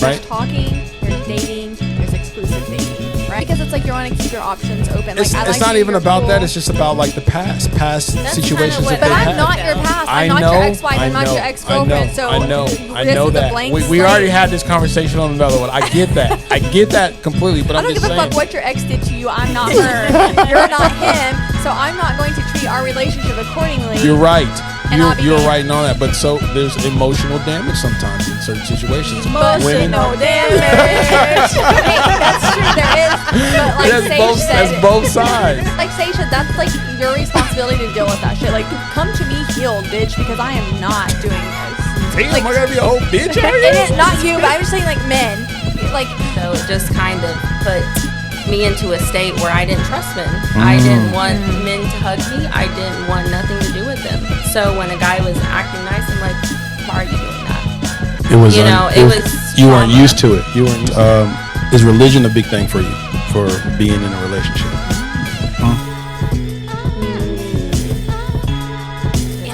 There's talking, there's dating, there's exclusive dating, right? Because it's like you want to keep your options open. It's not even about that. It's just about like the past situations that But they I'm had. not your past. I I'm not know, your ex-wife. I I'm not know, your ex-girlfriend. So I know this is a that. blank We slate. already had this conversation on another one. I get that. I get that completely. But I I'm don't just give a saying. fuck what your ex did to you. I'm not her. You're not him. So I'm not going to treat our relationship accordingly. You're right. You're Obviously- right on that. But so there's emotional damage sometimes in certain situations. Emotional damage. Hey, that's true. There is. But like That's both sides. Like Sage said, that's like your responsibility to deal with that shit. Like, come to me healed, bitch, because I am not doing this. Damn, Like- I gotta be a whole bitch out And here? it's not you, but I'm just saying, like, men. Like, So it just kind of put me into a state where I didn't trust men. I didn't want men to hug me. I didn't want nothing to do with them. So when a guy was acting nice, I'm like, why are you doing that? It was. You know, it was You weren't trauma. used to it. You weren't. Is religion a big thing for you for being in a relationship?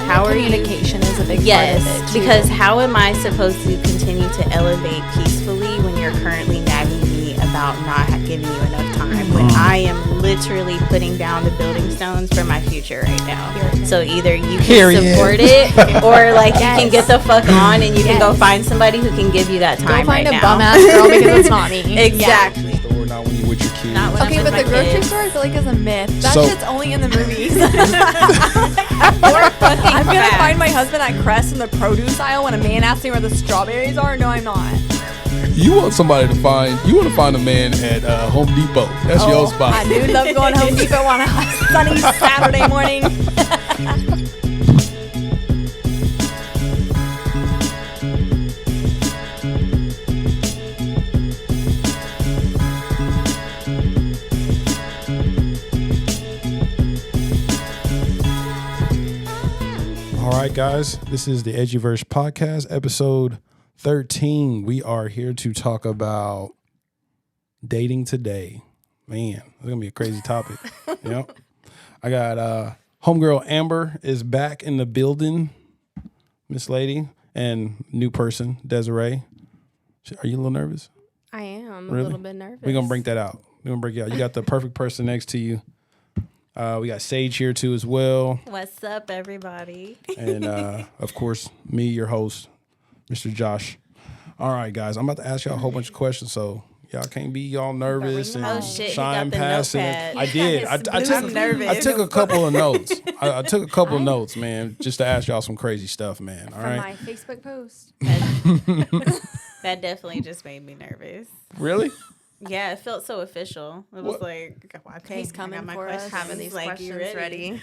How are you? communication is a big Yes, part of it, too. because how am I supposed to continue to elevate peacefully when you're currently nagging me about not giving you enough time when I am literally putting down the building stones for my future right now? So either you can Period. support it or like you can get the fuck on and you can go find somebody who can give you that Go time find right a now. bum ass girl because it's not me. Exactly. Or not when you're with your kids. Not when Okay, I'm but with the my grocery kids. store I feel like is a myth. That So- shit's only in the movies. Or fucking I'm gonna facts. find my husband at Crest in the produce aisle when a man asks me where the strawberries are. No, I'm not. You want somebody to find. You want to find a man at Home Depot. That's your spot. I do love going Home Depot on a sunny Saturday morning. All right, guys. This is the Edgyverse podcast, episode 13. We are here to talk about dating today. Man, it's gonna be a crazy topic. Yep. I got homegirl Amber is back in the building, Miss Lady, and new person Desiree. Are you a little nervous? I am Really? a little bit nervous. We're gonna bring that out. We're gonna break it out. You got the perfect person next to you. We got Sage here too as well, What's up, everybody? and of course me, your host, Mr. Josh. All right, guys, I'm about to ask y'all a whole bunch of questions, so y'all can't be all nervous and Oh, shit, he shine got the past it. notepad. I did. I I'm nervous. I took a couple of notes. I took a couple of notes, man, just to ask y'all some crazy stuff, man. All From right, my Facebook post. That definitely just made me nervous. really? Yeah, it felt so official. It was What? like, okay, He's I coming got my for us. questions. having these Like, you questions ready.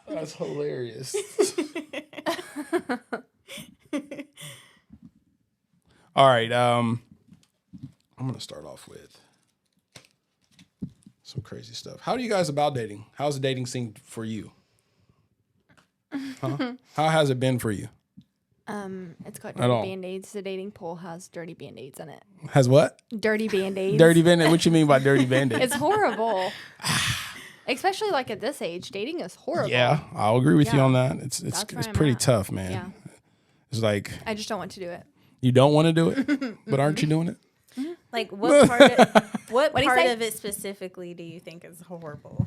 That's hilarious. All right, I'm gonna start off with some crazy stuff. How do you guys about dating? How's the dating scene for you? Huh? How has it been for you? It's got At all. dirty band-aids. The dating pool has dirty band-aids in it. Has what? Dirty band-aids. Dirty bandit? What you mean by dirty bandit? It's horrible. Especially like at this age, dating is horrible. Yeah, I'll agree with you Yeah. on that. It's That's where I'm pretty at. tough, man. Yeah. It's like I just don't want to do it. you don't want to do it, but aren't you doing it? Like, what part of, what What'd he part say? of it specifically do you think is horrible?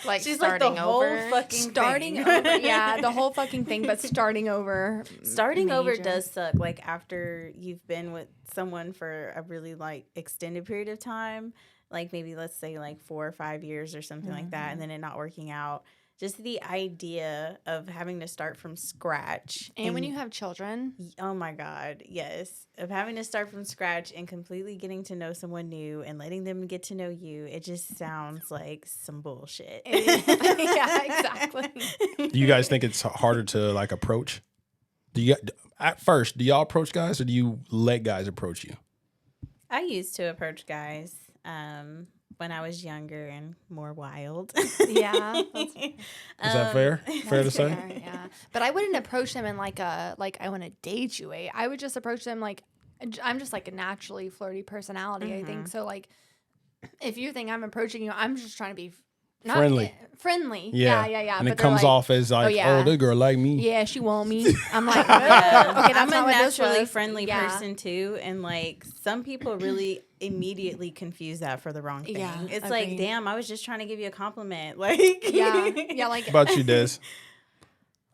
Like She's like starting the whole over. fucking Starting thing. over. Yeah, the whole fucking thing, but starting over. Starting over major. does suck. Like, after you've been with someone for a really like extended period of time, like maybe let's say like 4 or 5 years or something like that, and then it not working out. Just the idea of having to start from scratch. And when you have children, Oh my God, yes. Of having to start from scratch and completely getting to know someone new and letting them get to know you, it just sounds like some bullshit. yeah, exactly. Do you guys think it's harder to like approach? Do you at first do y'all approach guys or do you let guys approach you? I used to approach guys when I was younger and more wild. Yeah, Is that fair? Fair to say? yeah. But I wouldn't approach them in like a I want to date you way. I would just approach them like I'm just like a naturally flirty personality. I think so. Like if you think I'm approaching you, I'm just trying to be Not friendly. Friendly. Yeah. Yeah. And But it they're comes like, off as like, yeah. oh, this girl like me. yeah, she want me. I'm like, Yeah. okay, that's I'm not a what this naturally was. friendly Yeah. person too, and like some people really immediately confuse that for the wrong thing. Yeah, It's like, agreed. damn, I was just trying to give you a compliment. Like, Yeah, like How about you, Des?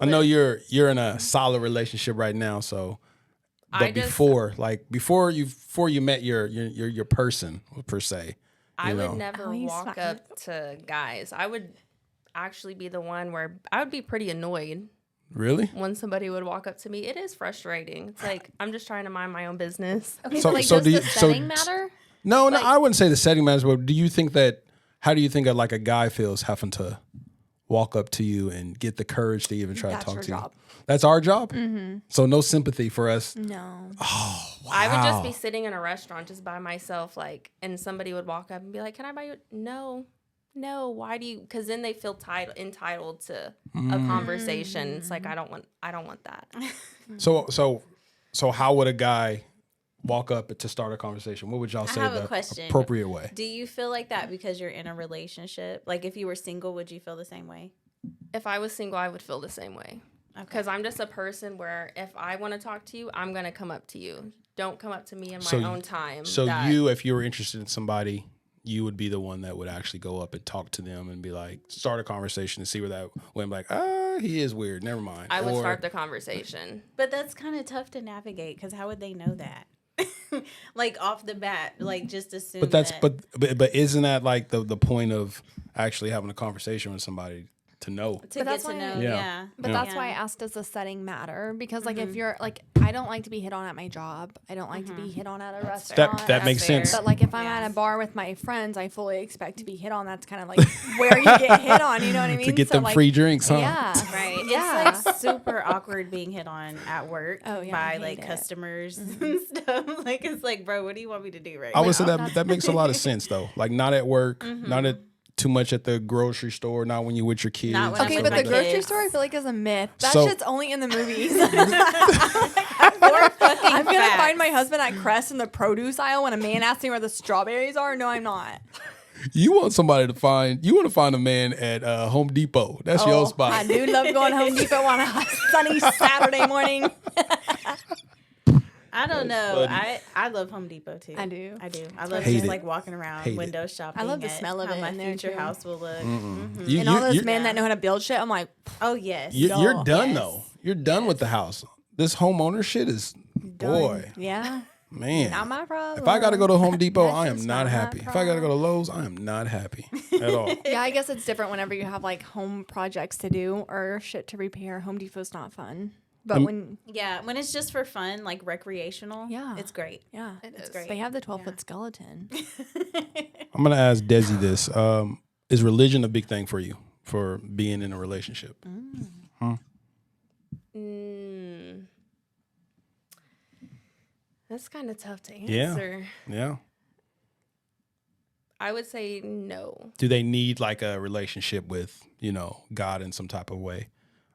I know you're in a solid relationship right now, so but I just- before you met your person per se. I you know. would never Oh, he's walk fine. up to guys. I would actually be the one where I would be pretty annoyed Really? when somebody would walk up to me. It is frustrating. It's like I'm just trying to mind my own business. okay, So- so, like, so does do the you- so- setting matter? No, Like- I wouldn't say the setting matters, but how do you think like a guy feels having to walk up to you and get the courage to even try That's to talk your to job. you? That's our job? Mm-hmm. So no sympathy for us. No. I would just be Wow. sitting in a restaurant just by myself, like, and somebody would walk up and be like, "Can I buy you?" No. Why do you? Because then they feel entitled to a conversation. It's like I don't want that. So how would a guy walk up to start a conversation? What would y'all say have a the question. appropriate way? do you feel like that because you're in a relationship? Like, if you were single, would you feel the same way? If I was single, I would feel the same way. Because I'm just a person where if I want to talk to you, I'm going to come up to you. Don't come up to me in my own time. So that- if you were interested in somebody, you would be the one that would actually go up and talk to them and be like, start a conversation and see where that went. Like, he is weird. Never mind. I would Or- start the conversation. But that's kind of tough to navigate because how would they know that? Like off the bat, like just assume. But that's that but isn't that like the point of actually having a conversation with somebody to know? to But get that's to why- know, Yeah. yeah. But Yeah. that's why I asked, does the setting matter? Because like Mm-hmm. if you're like, I don't like to be hit on at my job. I don't like to be hit on at a restaurant. That makes fair. sense. But like if I'm Yeah. at a bar with my friends, I fully expect to be hit on. That's kind of like where you get hit on. You know what I mean? To get So, them like, free drinks, huh? Yeah. Right. Yeah. It's like super awkward being hit on at work Oh, yeah, I by hate like it. customers and stuff. Like, it's like, bro, what do you want me to do right I now? would say that makes a lot of sense though. Like not at work, not at too much at the grocery store, not when you're with your kids. Not when I'm Okay, with but my the grocery kids. store I feel like is a myth. That So- shit's only in the movies. Or fucking I'm gonna facts. find my husband at Crest in the produce aisle when a man asks me where the strawberries are. No, I'm not. You want to find a man at Home Depot. That's your spot. I do love going Home Depot on a sunny Saturday morning. I don't know. funny. I love Home Depot too. I do. I love Hate just it. like walking around, Hate it. window shopping. I love the at smell of how it my in there, future too. house will look. You- And all those you're- men that know how to build shit, I'm like, Oh yes. you're done Yes. though. You're done with the house. This homeowner shit is boy, yeah, man. not my problem. If I got to go to Home Depot, That's I am just not not my happy. If I got to go to Lowe's, I am not happy at all. Yeah, I guess it's different whenever you have like home projects to do or shit to repair. Home Depot's not fun. But when, Yeah, when it's just for fun, like recreational, Yeah. it's great. yeah, It's great. they have the 12-foot skeleton. I'm gonna ask Desi this: is religion a big thing for you for being in a relationship? That's kind of tough to Yeah. answer. Yeah. I would say no. Do they need like a relationship with God in some type of way?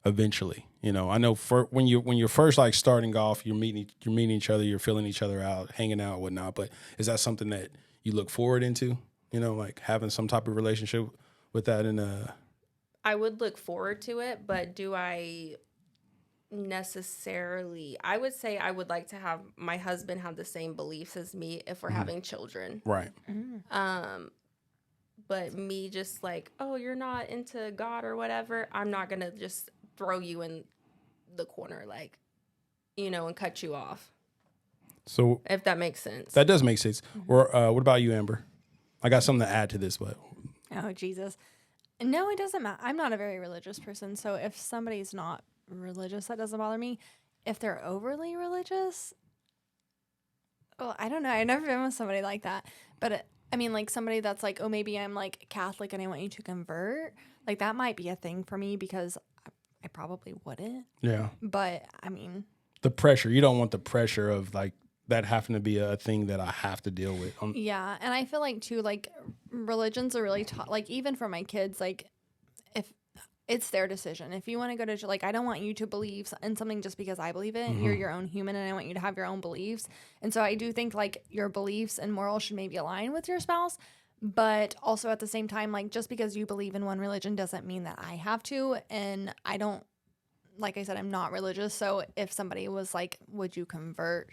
Eventually, I know when you're first like starting off, you're meeting each other, you're feeling each other out, hanging out, whatnot. But is that something that you look forward into? Like having some type of relationship with that I would look forward to it, but do I necessarily? I would say I would like to have my husband have the same beliefs as me if we're having children. right? But me just like, oh, you're not into God or whatever, I'm not gonna just throw you in the corner, like, and cut you off, So if that makes sense. that does make sense. Or what about you, Amber? I got something to add to this, but Oh, Jesus. No, it doesn't matter. I'm not a very religious person. So if somebody's not religious, that doesn't bother me. If they're overly religious, well, I don't know. I've never been with somebody like that. But I mean, like somebody that's like, oh, maybe I'm like Catholic and I want you to convert. Like that might be a thing for me because I probably wouldn't. yeah, But I mean, the pressure. You don't want the pressure of like that having to be a thing that I have to deal with. yeah. And I feel like too, like religions are really taught, like even for my kids, like if it's their decision. If you want to go to, like, I don't want you to believe in something just because I believe it. You're your own human and I want you to have your own beliefs. And so I do think like your beliefs and morals should maybe align with your spouse. But also at the same time, like, just because you believe in one religion doesn't mean that I have to. And I don't, like I said, I'm not religious. So if somebody was like, would you convert?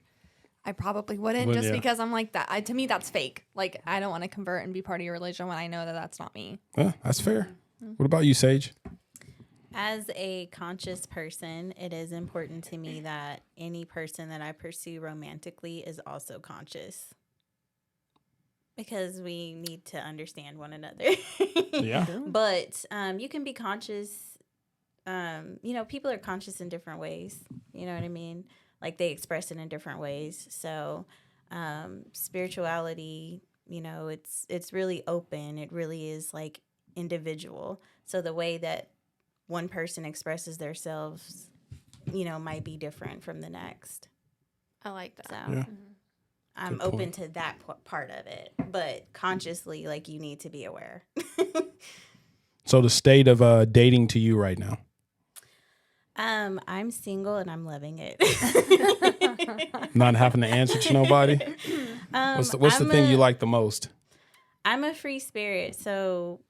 I probably wouldn't, Well, just yeah. because I'm like that. To me, that's fake. Like, I don't want to convert and be part of your religion when I know that that's not me. That's fair. What about you, Sage? As a conscious person, it is important to me that any person that I pursue romantically is also conscious. Because we need to understand one another. Yeah. But you can be conscious. People are conscious in different ways. You know what I mean? Like they express it in different ways. So spirituality, it's really open. It really is like individual. So the way that one person expresses themselves, might be different from the next. I like that. So Yeah. I'm Good open point. to that part of it, but consciously, like you need to be aware. So the state of dating to you right now. I'm single and I'm loving it. Not having to answer to nobody. What's the thing you like the most? I'm a free spirit, so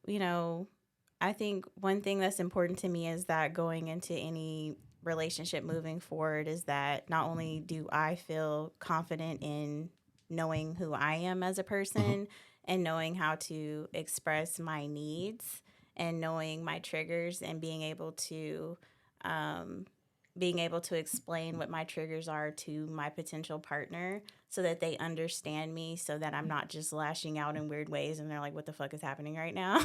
I think one thing that's important to me is that going into any relationship moving forward is that not only do I feel confident in knowing who I am as a person and knowing how to express my needs and knowing my triggers and being able to explain what my triggers are to my potential partner so that they understand me, so that I'm not just lashing out in weird ways and they're like, what the fuck is happening right now?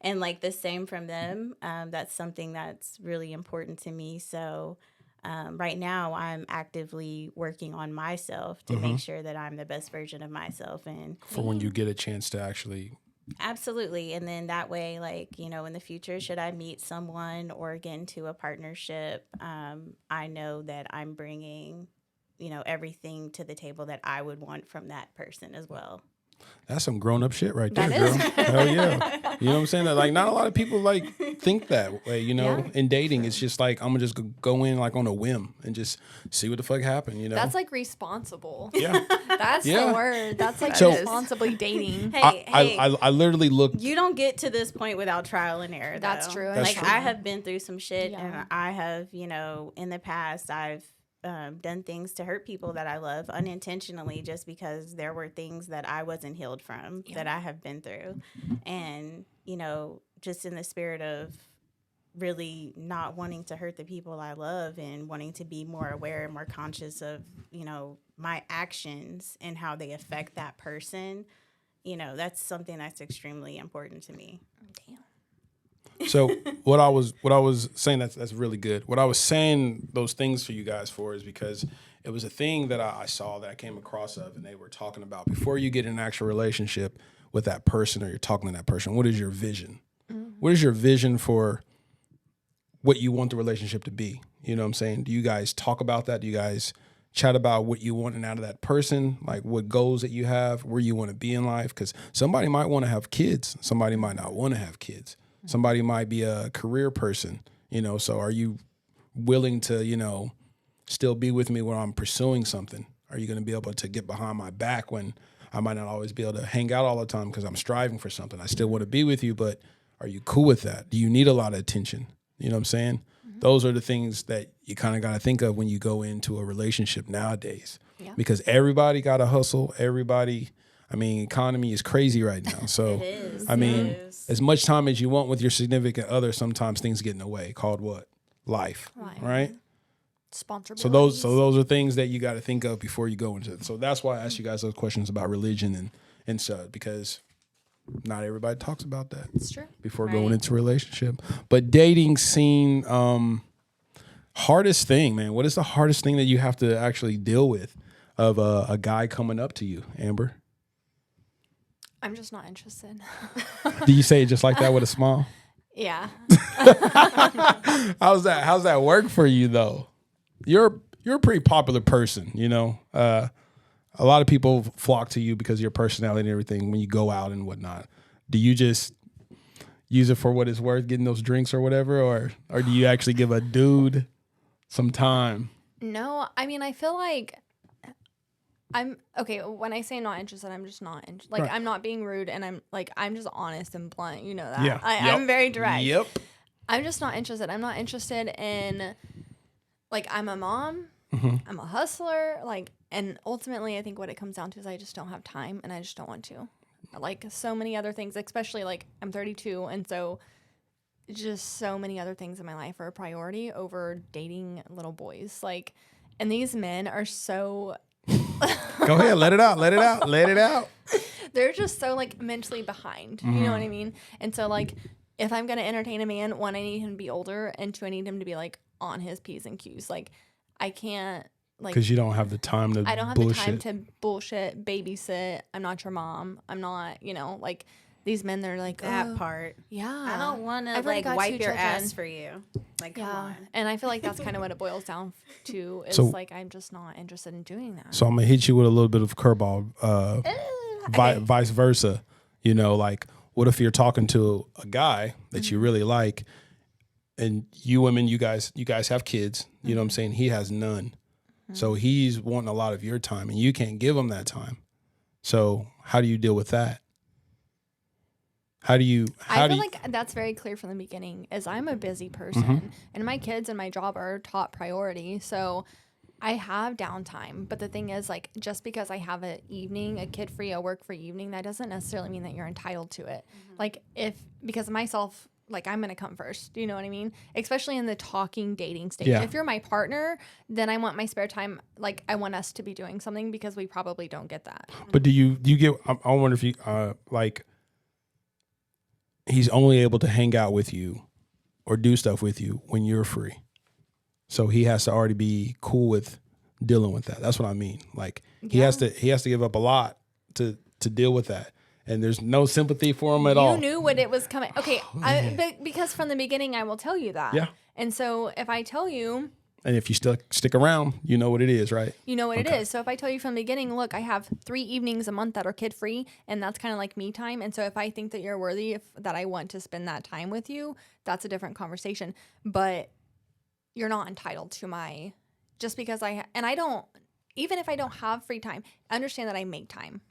And like the same from them. That's something that's really important to me. So right now I'm actively working on myself to make sure that I'm the best version of myself. And For when you get a chance to actually. absolutely. And then that way, like, in the future, should I meet someone or get into a partnership, I know that I'm bringing, everything to the table that I would want from that person as well. That's some grown up shit right there, That girl. is. Hell yeah. You know what I'm saying? Like, not a lot of people like think that way, Yeah. in dating. It's just like, I'm gonna just go in like on a whim and just see what the fuck happened, That's like responsible. Yeah. That's Yeah. the word. That's like So- responsibly dating. Hey, I literally looked. you don't get to this point without trial and error. That's though. true. That's Like true. I have been through some shit, Yeah. and I have, in the past, I've done things to hurt people that I love unintentionally, just because there were things that I wasn't healed from that I have been through, and just in the spirit of really not wanting to hurt the people I love and wanting to be more aware and more conscious of my actions and how they affect that person. That's something that's extremely important to me. Damn. So what I was saying, that's really good. What I was saying those things for you guys for is because it was a thing that I saw that I came across of, and they were talking about before you get in an actual relationship with that person or you're talking to that person, what is your vision? What is your vision for what you want the relationship to be? You know what I'm saying? Do you guys talk about that? Do you guys chat about what you want out of that person? Like what goals that you have, where you want to be in life? Because somebody might want to have kids. Somebody might not want to have kids. Somebody might be a career person, so are you willing to, still be with me when I'm pursuing something? Are you going to be able to get behind my back when I might not always be able to hang out all the time because I'm striving for something? I still want to be with you, but are you cool with that? Do you need a lot of attention? You know what I'm saying? Those are the things that you kind of got to think of when you go into a relationship nowadays. Yeah. Because everybody got to hustle. Economy is crazy right now. So, It is. as much time as you want with your significant other, sometimes things get in the way. Called what? Life. Life. Right? Sponsorability. So those are things that you got to think of before you go into it. So that's why I asked you guys those questions about religion and stuff, because not everybody talks about that It's true. before Right. going into a relationship. But dating scene, hardest thing, man. What is the hardest thing that you have to actually deal with of a guy coming up to you, Amber? I'm just not interested. Do you say it just like that with a smile? Yeah. How's that work for you though? You're a pretty popular person, a lot of people flock to you because of your personality and everything when you go out and whatnot. Do you just use it for what it's worth, getting those drinks or whatever, or do you actually give a dude some time? No, I mean, I feel like I'm okay. When I say not interested, I'm just not interested. Like, Right. I'm not being rude, and I'm just honest and blunt. You know that. Yeah. I'm very direct. Yep. I'm just not interested. I'm not interested in, like, I'm a mom. Mm-hmm. I'm a hustler. Like, and ultimately, I think what it comes down to is I just don't have time, and I just don't want to. Like, so many other things, especially like I'm 32, and so just so many other things in my life are a priority over dating little boys. Like, and these men are so. Go ahead. Let it out. Let it out. Let it out. They're just so like mentally behind. You know what I mean? And so like if I'm gonna entertain a man, one, I need him to be older, and two, I need him to be like on his P's and Q's. Like I can't like Because you don't have the time to I don't have bullshit. the time to bullshit, babysit. I'm not your mom. I'm not, like these men they're like That "Oh, part. Yeah. I don't want to I've already like got wipe 2 your children. ass for you. Like, come Yeah. on. And I feel like that's kind of what it boils down to is So- like I'm just not interested in doing that. So I'm gonna hit you with a little bit of curveball. Vice versa. Like what if you're talking to a guy that you really like, and you women, you guys have kids. You know what I'm saying? He has none. So he's wanting a lot of your time, and you can't give him that time. So how do you deal with that? How do you? I feel like that's very clear from the beginning is I'm a busy person and my kids and my job are top priority. So I have downtime. But the thing is like just because I have a kid free, a work free evening, that doesn't necessarily mean that you're entitled to it. Like because myself, like I'm going to come first. Do you know what I mean? Especially in the talking dating stage. Yeah. If you're my partner, then I want my spare time. Like I want us to be doing something because we probably don't get that. But do you get? I wonder if you like. He's only able to hang out with you or do stuff with you when you're free. So he has to already be cool with dealing with that. That's what I mean. Like he has to give up a lot to deal with that. And there's no sympathy for him at all. You knew what it was coming. Okay, because from the beginning I will tell you that. Yeah. And so if I tell you, And if you still stick around, you know what it is, right? you know what it is. So if I tell you from the beginning, look, I have 3 evenings a month that are kid free, and that's kind of like me time. And so if I think that you're worthy, that I want to spend that time with you, that's a different conversation. But you're not entitled to just because I don't, even if I don't have free time, understand that I make time.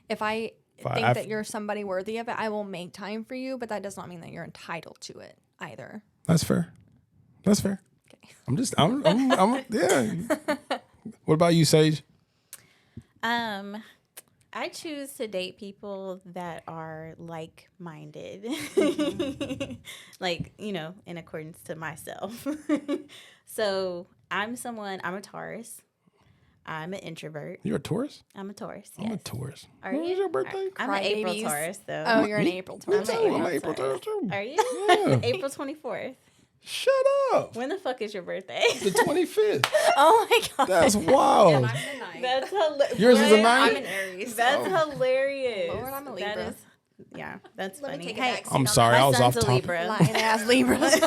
If I think that you're somebody worthy of it, I will make time for you, but that does not mean that you're entitled to it either. That's fair. That's fair. I'm yeah. What about you, Sage? I choose to date people that are like-minded, like, in accordance to myself. So I'm a Taurus. I'm an introvert. You're a Taurus? I'm a Taurus. I'm a Yes. Taurus. Are When was you? your birthday? I'm an April Crybabies. Taurus, though. Oh, you're an April Me Taurus. too. April I'm an April Taurus. Taurus too. Are you? Yeah. April 24th. Shut up. When the fuck is your birthday? The 25th. Oh my god. That's wild. That's hilarious. Yours is a I'm nine? an Aries. That's hilarious. Lord, I'm a That Libra. is, yeah, that's Let me funny. take a Hey, back seat I'm on sorry, that. I my was off son's a topic. Libra. Lying ass Libras.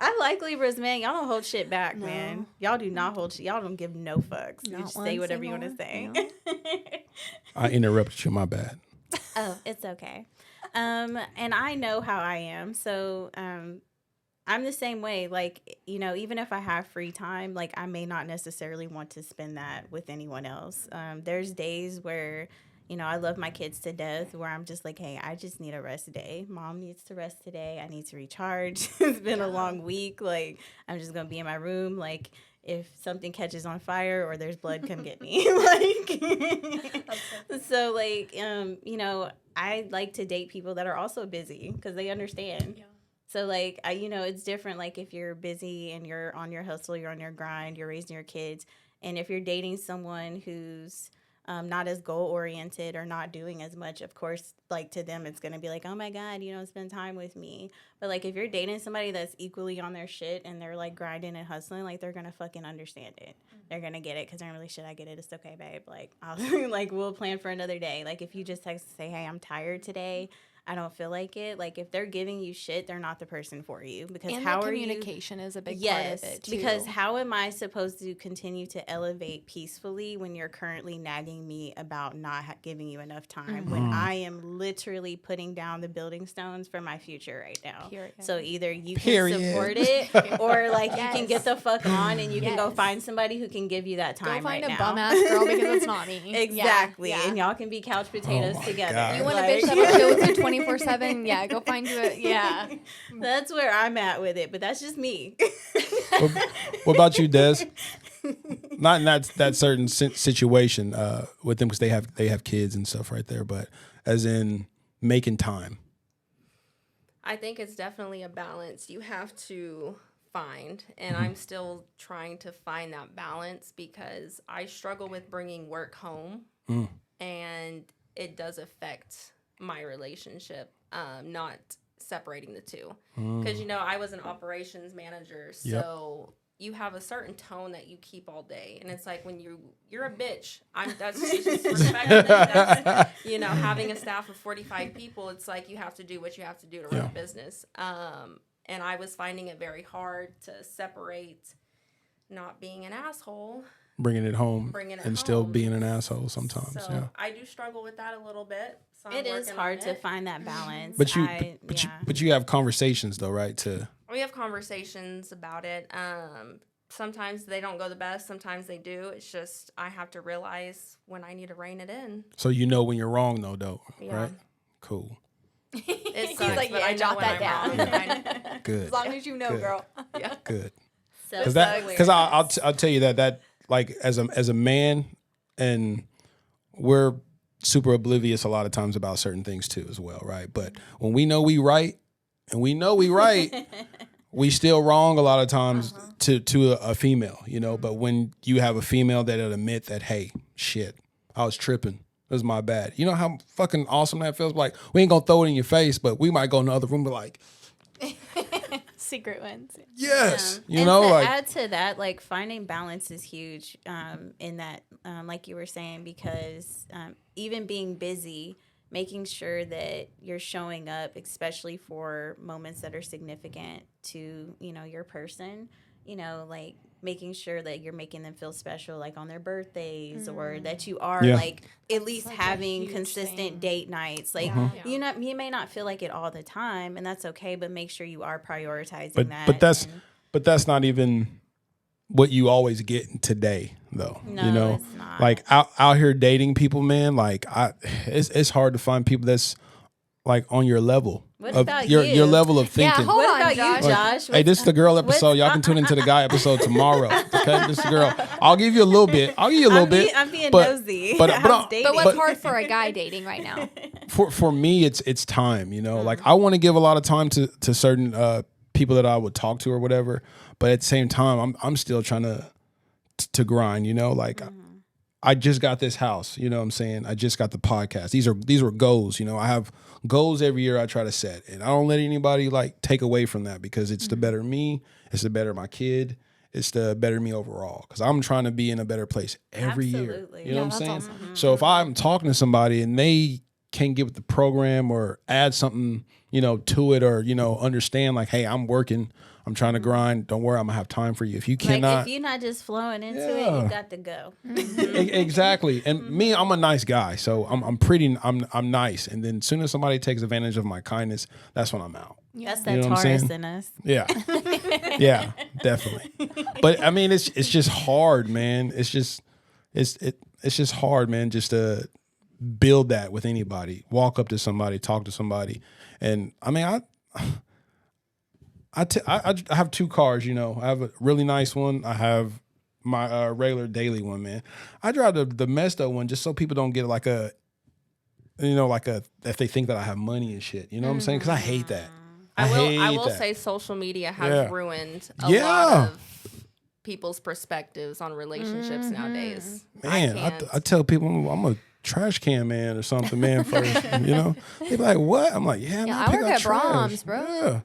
I like Libras, man. Y'all don't hold shit back, man. Y'all do not hold shit. Y'all don't give no fucks. You Not just one say whatever you want to single say. I interrupted you. My bad. Oh, it's okay. And I know how I am. So, I'm the same way. Like, even if I have free time, like I may not necessarily want to spend that with anyone else. There's days where, I love my kids to death where I'm just like, hey, I just need a rest day. Mom needs to rest today. I need to recharge. It's been a long week. Like, I'm just going to be in my room. Like, if something catches on fire or there's blood, come get me. So like, I like to date people that are also busy because they understand. Yeah. So like, it's different. Like if you're busy and you're on your hustle, you're on your grind, you're raising your kids. And if you're dating someone who's not as goal oriented or not doing as much, of course, like to them, it's going to be like, oh my God, spend time with me. But like, if you're dating somebody that's equally on their shit and they're like grinding and hustling, like they're going to fucking understand it. They're going to get it. Cause they're gonna be like, shit, I get it. It's okay, babe. Like, I'll like, we'll plan for another day. Like if you just text and say, hey, I'm tired today. I don't feel like it. Like if they're giving you shit, they're not the person for you. Because And how the are you? communication is a big Yes, part of it too. because how am I supposed to continue to elevate peacefully when you're currently nagging me about not giving you enough time when I am literally putting down the building stones for my future right now? Period. So either you Period. can support it or like you can Yes. get the fuck on and you can go Yes. find somebody who can give you that Go time find right a now. bum ass girl because it's not me. Exactly. Yeah. And y'all can be couch potatoes my together. God. You want a Like- bitch that'll chill with you 24/7? Yeah, go find you a yeah. That's where I'm at with it, but that's just me. What about you, Des? Not in that certain situation with them because they have kids and stuff right there, but as in making time. I think it's definitely a balance you have to find, and I'm still trying to find that balance because I struggle with bringing work home, and it does affect my relationship, not separating the two. Because, I was an operations manager, so you have a certain tone that you keep all day, and it's like when you're a bitch. That's just respecting that. That's, having a staff of 45 people, it's like you have to do what you have to do to run a business. And I was finding it very hard to separate not being an asshole, Bringing it home Bringing it and still home. being an asshole sometimes. so yeah. I do struggle with that a little bit. So I'm It is working hard on to it. find that balance. But you yeah. but you have conversations though, right? To We have conversations about it. Sometimes they don't go the best. Sometimes they do. It's just I have to realize when I need to rein it in. so when you're wrong though, Yeah. right? Cool. It sucks, like, but yeah, I know jot when that I'm down. wrong. Good. As long as you know, Good. girl. Yeah. Good. So Because I'll tell you that like as a man, and we're super oblivious a lot of times about certain things too as well, right? But when we know we right, we still wrong a lot of times to a female, But when you have a female that'll admit that, hey, shit, I was tripping. It was my bad. You know how fucking awesome that feels? Like, we ain't gonna throw it in your face, but we might go in the other room and be like, Secret wins. yes. And to add to that, like finding balance is huge in that, like you were saying, because even being busy, making sure that you're showing up, especially for moments that are significant to, your person, like making sure that you're making them feel special, like on their birthdays or that you are like at least such a having huge consistent thing. date nights. Like, Yeah. you may not feel like it all the time, and that's okay, but make sure you are prioritizing that. But that's not even what you always get today, though. No, it's not. Like out here dating people, man. Like it's hard to find people that's like on your level. What of about your you? love of thinking. hold What on, about Josh. you, Josh? Hey, this is the girl episode. Y'all can tune into the guy episode tomorrow. Okay, this is the girl. I'll give you a little bit. I'm being but- nosy. but- How's but- dating? But what's hard for a guy dating right now? For me, it's time. Like I want to give a lot of time to certain people that I would talk to or whatever. But at the same time, I'm still trying to grind. Like I just got this house. You know what I'm saying? I just got the podcast. These were goals. I have goals every year I try to set, and I don't let anybody like take away from that because it's the better me. It's the better my kid. It's the better me overall because I'm trying to be in a better place every year. Absolutely. You know Yeah, what I'm saying? that's awesome. So if I'm talking to somebody and they can't get with the program or add something, to it or, understand like, hey, I'm working, I'm trying to grind. Don't worry, I'm gonna have time for you. If you Like cannot, if you're not just flowing into it, Yeah. you got to go. exactly. And me, I'm a nice guy, so I'm nice. And then as soon as somebody takes advantage of my kindness, that's when I'm out. That's You that know what I'm Taurus saying? in us. Yeah, yeah, definitely. But I mean, it's just hard, man. It's just hard, man. Just to build that with anybody, walk up to somebody, talk to somebody, and I mean, I have two cars. I have a really nice one. I have my regular daily one, man. I drive the messed up one just so people don't get like a, if they think that I have money and shit. You know what I'm saying? Because I hate that. I will that. say social media has Yeah. ruined a Yeah. lot of people's perspectives on relationships nowadays. Man, I can't. I tell people I'm a trash can man or something, man. First, they be like, "What?" I'm like, "Yeah, man, I pick work up at trash. Brahms, bro. Yeah,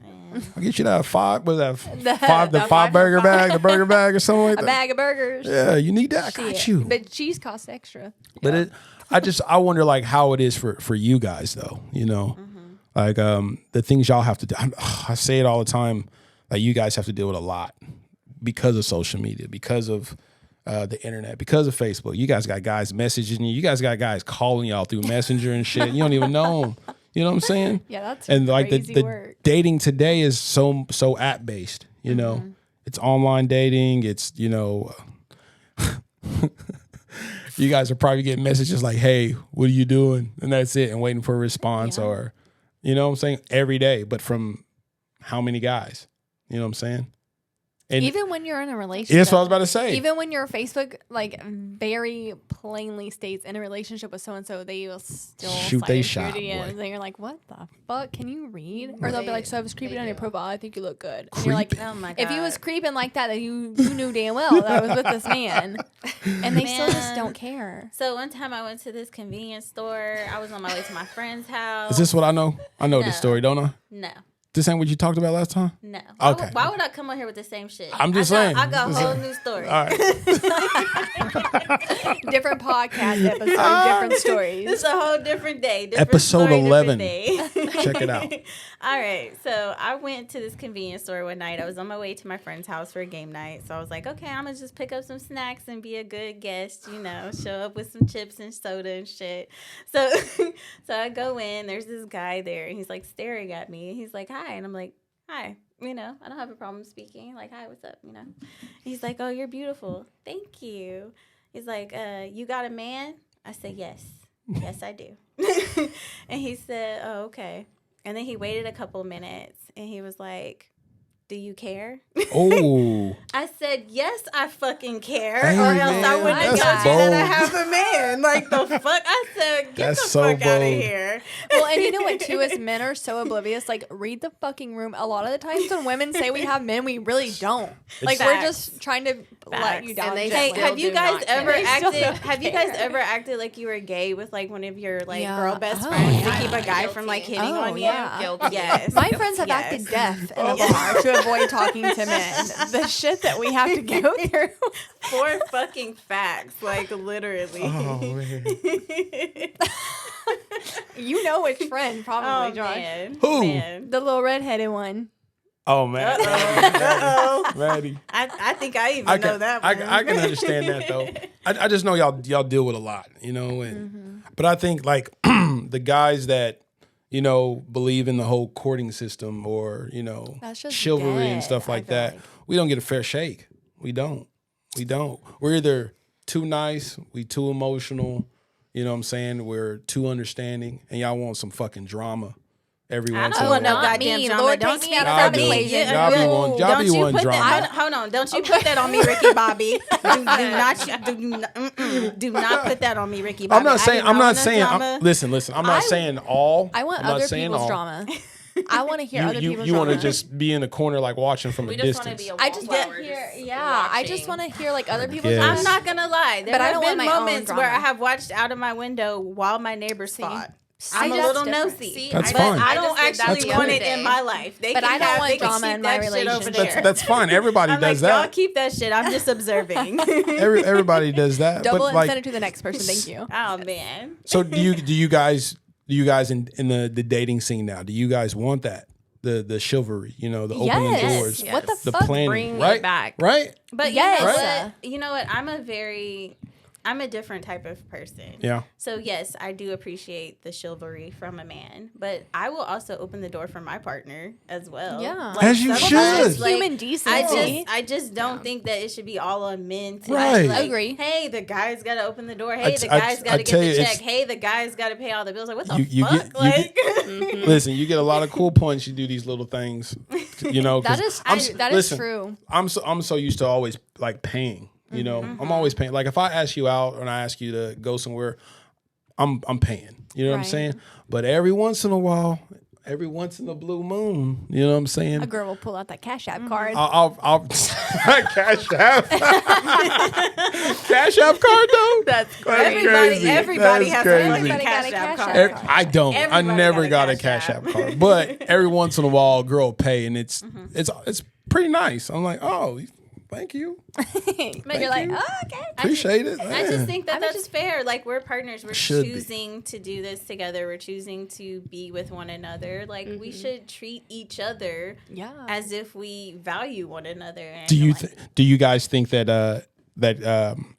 I'll get you that five, was that The five five burger for bag, the burger bag or something like A that. bag of burgers. Yeah, you need that. I got Shit. you. But cheese costs extra. But I wonder like how it is for you guys though. Like the things y'all have to do. I say it all the time. Like you guys have to deal with a lot because of social media, because of the internet, because of Facebook. You guys got guys messaging you. You guys got guys calling y'all through Messenger and shit. You don't even know them. You know what I'm saying? Yeah, that's and like crazy the work. dating today is so app based. You know, it's online dating. It's you guys are probably getting messages like, "Hey, what are you doing?" and that's it, and waiting for a response, or you know what I'm saying, every day. But from how many guys? You know what I'm saying? And Even when you're in a relationship. that's what I was about to say. Even when your Facebook like very plainly states in a relationship with so and so, they will still Shoot slide they into shot, your DMs, boy. and you're like, "What the fuck? Can you read?" Or they'll be like, "So I was creeping They on your do. profile. I think you look good." And you're like, Creeping? Oh my god. if he was creeping like that, then you knew damn well that I was with this man, and they still just Man. don't care. So one time I went to this convenience store. I was on my way to my friend's house. Is this what I know? I know this No. story, don't I? No. This ain't what you talked about last time? No. Okay. Why would I come on here with the same shit? I'm just I saying. got a Just whole saying. new story. All right. Different podcast episode, different stories. This is a whole different day. Different Episode story, different 11. day. Check it out. All right. So I went to this convenience store one night. I was on my way to my friend's house for a game night. So I was like, okay, I'm going to just pick up some snacks and be a good guest, show up with some chips and soda and shit. So, so I go in. There's this guy there, and he's like staring at me. And he's like, hi. And I'm like, hi. I don't have a problem speaking. Like, hi, what's up? He's like, oh, you're beautiful. Thank you. He's like, you got a man? I said, yes. Yes, I do. And he said, oh, okay. And then he waited a couple minutes and he was like, do you care? Oh, I said, yes, I fucking care. Hey, or else I man, wouldn't have that's told you that I bold. have a man. Like, the fuck? I said, get That's the so fuck out of bold. here. Well, and you know what, too, is men are so oblivious. Like, read the fucking room. A lot of the times when women say we have men, we really don't. Like, we're Facts. just trying to let you down. And they Hey, still have you do guys not care. ever They still acted? don't Have you guys care. ever acted like you were gay with like one of your like Yeah. girl best Oh, friends yeah. to keep a guy from like hitting Oh, on you? yeah. Guilty. Yes. My friends have Yes. acted deaf in a bar to avoid talking to men. The shit that we have to go through. For fucking facts, like literally. Oh, man. You know which friend, Oh, probably, Josh. man. Who? Man. The little redheaded one. Oh, man. Uh-oh. Maddie. I think I even I know can, that I, one. I can understand that though. I just know y'all deal with a lot, and but I think like the guys that believe in the whole courting system or That's just chivalry and dead, stuff I like feel that, like. we don't get a fair shake. We don't. We're either too nice, we too emotional. You know what I'm saying? We're too understanding, and y'all want some fucking drama every I once don't in a want no while. Not goddamn me. drama. Lord, Don't take me speak out of for that me. equation. Y'all be wanting- y'all Don't be you wanting put drama. that? Hold on. Don't you put that on me, Ricky Bobby. Do not put that on me, Ricky Bobby. I'm not saying. I'm not saying. Drama. Listen. I'm not I- saying all. I want I'm not other saying people's all. drama. I want to hear other people's You drama. want to just be in a corner like watching from We a just want to distance. be a I just wallflower. want to hear, just I just watching. want to hear like other people's Yes. drama. I'm not gonna lie. There But I have don't been want my own moments where drama. I have watched out of my window while my neighbors fought. I'm a that's little different. nosy. See, That's but fine. I don't just did that actually the want other it in day. my life. They But can I don't have, want they can drama keep in my that shit over relationship. there. That's fine. Everybody I'm does like, y'all that. keep that shit. I'm just observing. Everybody does that. Double but and like, send it to the next person. Thank you. Oh man. so do you guys in the dating scene now? Do you guys want that the chivalry? The opening Yes. doors, Yes. What the the fuck? planning, Bring it right? back. Right? But Yes. you know Right? what? You know what? I'm a different type of person. Yeah. So yes, I do appreciate the chivalry from a man, but I will also open the door for my partner as well. Yeah. As you sometimes, should. Human decency. I just don't think that it should be all on men to Right. be like, Agree. hey, the guy's got to open the door. Hey, the I guy's got to get tell the you, check. it's- Hey, the guy's got to pay all the bills. Like, what the You fuck? get- Listen, you get a lot of cool points. You do these little things, 'cause That is that is listen, true. I'm so used to always like paying. I'm always paying. Like if I ask you out and I ask you to go somewhere, I'm paying. You know what I'm Right. saying? But every once in a while, every once in a blue moon, you know what I'm saying? A girl will pull out that Cash App card. I'll Cash App. Cash App card though? That's Everybody has a crazy. fucking Everybody got Cash a App Cash card. App. I don't. I Everybody never got a got a Cash Cash App card. But every once in a while, a girl will pay, and it's pretty nice. I'm like, oh, Thank you. But you're like, you. oh, okay. Appreciate it. I just Man. think that that's fair. Like, we're partners. We're Should be. choosing to do this together. We're choosing to be with one another. Like, we should treat each other Yeah. as if we value one another. And Do you like, do you guys think that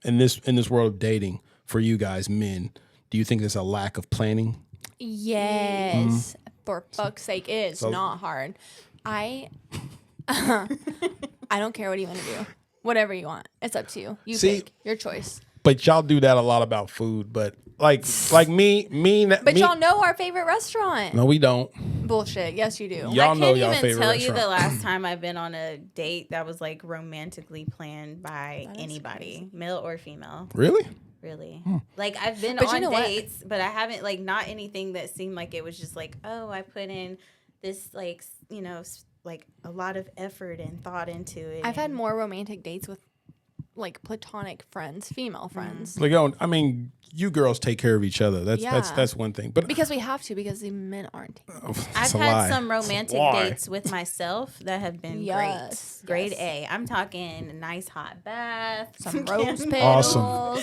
in this world of dating for you guys men, do you think there's a lack of planning? Yes. For fuck's sake, it's So- not hard. I don't care what you want to do. Whatever you want. It's up to you. You See- pick your choice. But y'all do that a lot about food. But like me. But me, y'all know our favorite restaurant. No, we don't. Bullshit. Yes, you do. Y'all I know can't y'all even favorite tell you the restaurant. last time I've been on a date that was like romantically planned by anybody, male or female. Really? Really, like I've been But you on know what? dates, but I haven't like not anything that seemed like it was just like, oh, I put in this like like a lot of effort and thought into it. I've had and- more romantic dates with like platonic friends, female friends. Like, I mean, you girls take care of each other. That's Yeah. that's one thing. But Because we have to, because the men aren't. that's I've a had lie. some romantic Lie. dates with myself that have been Yes, great. Grade yes. A. I'm talking a nice hot bath, Some rose candles, petals,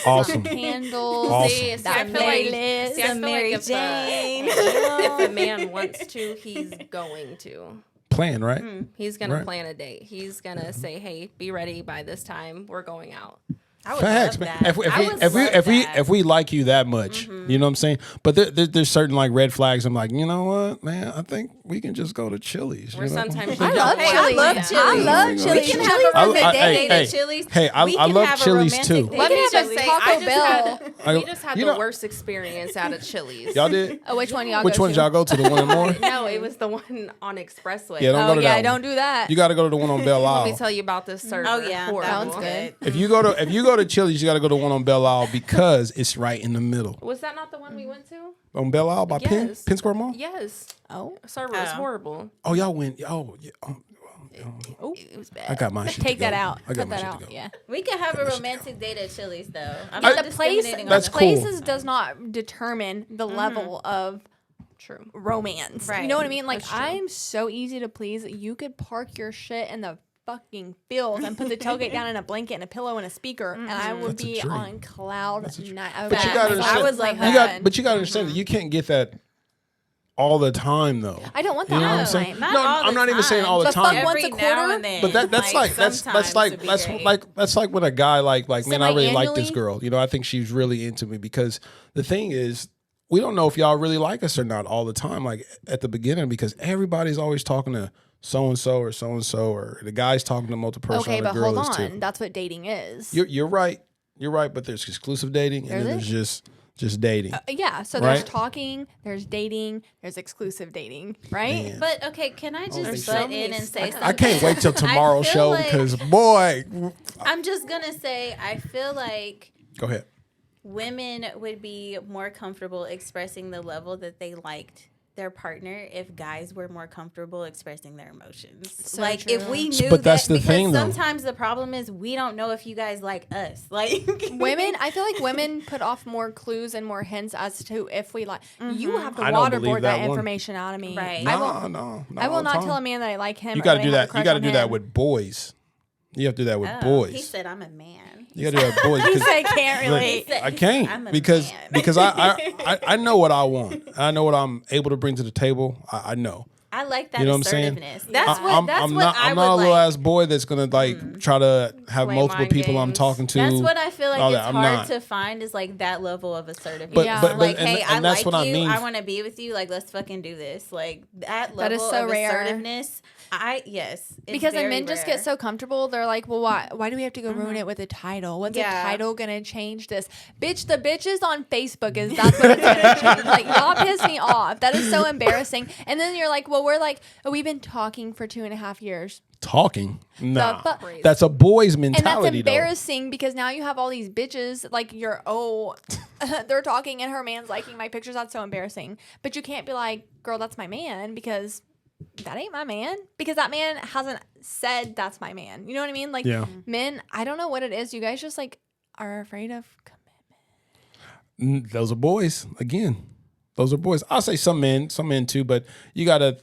Awesome. some candles. Awesome. See, I That feel like, playlist. see, I some feel Mary like if Jane. if a man wants to, he's going to. Plan, right? He's gonna Right. plan a date. He's gonna say, "Hey, be ready by this time. We're going out." I would Facts, love man. that. If we I would love that. if we like you that much, you know what I'm saying. But there's certain like red flags. I'm like, you know what, man? I think we can just go to Chili's. Or you know? sometimes I you love don't. Chili's. love I Chili's. love We Chili's. can Chili's have a is romantic day. date at Chili's. Hey, I We can love have a Chili's romantic too. date Let me at just Chili's. Taco I just Bell. had, we just had You the know- worst experience out of Chili's. Y'all did. Oh, which one y'all Which go one to? did y'all go to? The one in Moore? No, it was the one on Expressway. Yeah, don't go Oh, to yeah, that don't one. do that. You got to go to the one on Belle Let me Isle. tell you about this server. Oh yeah, Horrible. Sounds good. If you go to Chili's, you got to go to the one on Belle Isle because it's right in the middle. Was that not the one we went to? On Belle Isle by Penn Yes. Square Mall. Yes. Oh, Server was Oh. horrible. Oh, y'all went. Oh, yeah. oh. It was bad. I got my shit. Take that together. out. I got Cut my that shit out. together. Yeah. We could have a Finish it romantic date at Chili's though. I'm Yeah, not the place, discriminating on That's the that. cool. places does not determine the level of True. romance. You Right. know what I mean? Like, That's true. I'm so easy to please. You could park your shit in the fucking field and put the tailgate down in a blanket and a pillow and a speaker, and I would That's a be dream. on cloud nine. I would But you be gotta like, understand- I was like, You got- But you got to understand that you can't get that all the time, though. I don't want that You know all what the I'm saying? time. Not No, all I'm the not even saying all the But fuck time. once Every a now quarter? and then. But that's like sometimes would be great. that's like when a guy like man, I really like this Semi-annually? girl. You know, I think she's really into me because the thing is, we don't know if y'all really like us or not all the time. Like at the beginning, because everybody's always talking to so and so, or the guy's talking to multiple person. Okay, or the but girl hold is on. too. That's what dating is. You're right. You're right. But there's exclusive dating, and There's then it? there's just dating. Yeah, so there's Right? talking, there's dating, there's exclusive dating, right? Man. But okay, can I just there's butt so in many and say steps. something? I can't wait till tomorrow's feel show like- because boy, I'm just gonna say I feel like go ahead. women would be more comfortable expressing the level that they liked their partner if guys were more comfortable expressing their emotions. So like true. if we knew But that's that, the because thing, though. sometimes the problem is we don't know if you guys like us. Like Women, I feel like women put off more clues and more hints as to if we like. You have to I don't believe waterboard that, that one. information out of me. Right. I No, will, no, I will all the not time. tell a man that I like him. You or got to I do have a that. You crush got to on do that him. with boys. You have to do that with Oh, boys. he said I'm a man. You got to do that with boys. He 'cause- said, can't Look, relate. said- I he said, "I'm can't a because man." because I know what I want. I know what I'm able to bring to the table. I know. I like that You know what I'm saying? assertiveness. That's what I'm that's what not. I I'm would not a little like. ass boy that's gonna like try to have Play multiple mind people I'm games. talking to. That's what I feel like all it's that. I'm hard not. to find is like that level of assertiveness. But- Yeah. like, and- hey, and I that's like what I you. mean. I want to be with you. Like, let's fucking do this. Like that That is level so of rare. assertiveness. Yes, it's Because then very men just rare. get so comfortable. They're like, well, why do we have to go ruin it with a title? What's Yeah. a title going to change this? Bitch, the bitches on Facebook is that's what it's going to change. Like, y'all piss me off. That is so embarrassing. And then you're like, well, we're like, oh, we've been talking for 2.5 years. talking. Nah, fu- that's a boy's And mentality. that's embarrassing because now you have all these bitches like they're talking and her man's liking my pictures. That's so embarrassing. But you can't be like, girl, that's my man because that ain't my man because that man hasn't said that's my man. You know what I mean? Like Yeah. men, I don't know what it is. You guys just like are afraid of commitment. Those are boys again. Those are boys. I'll say some men too, but you gotta.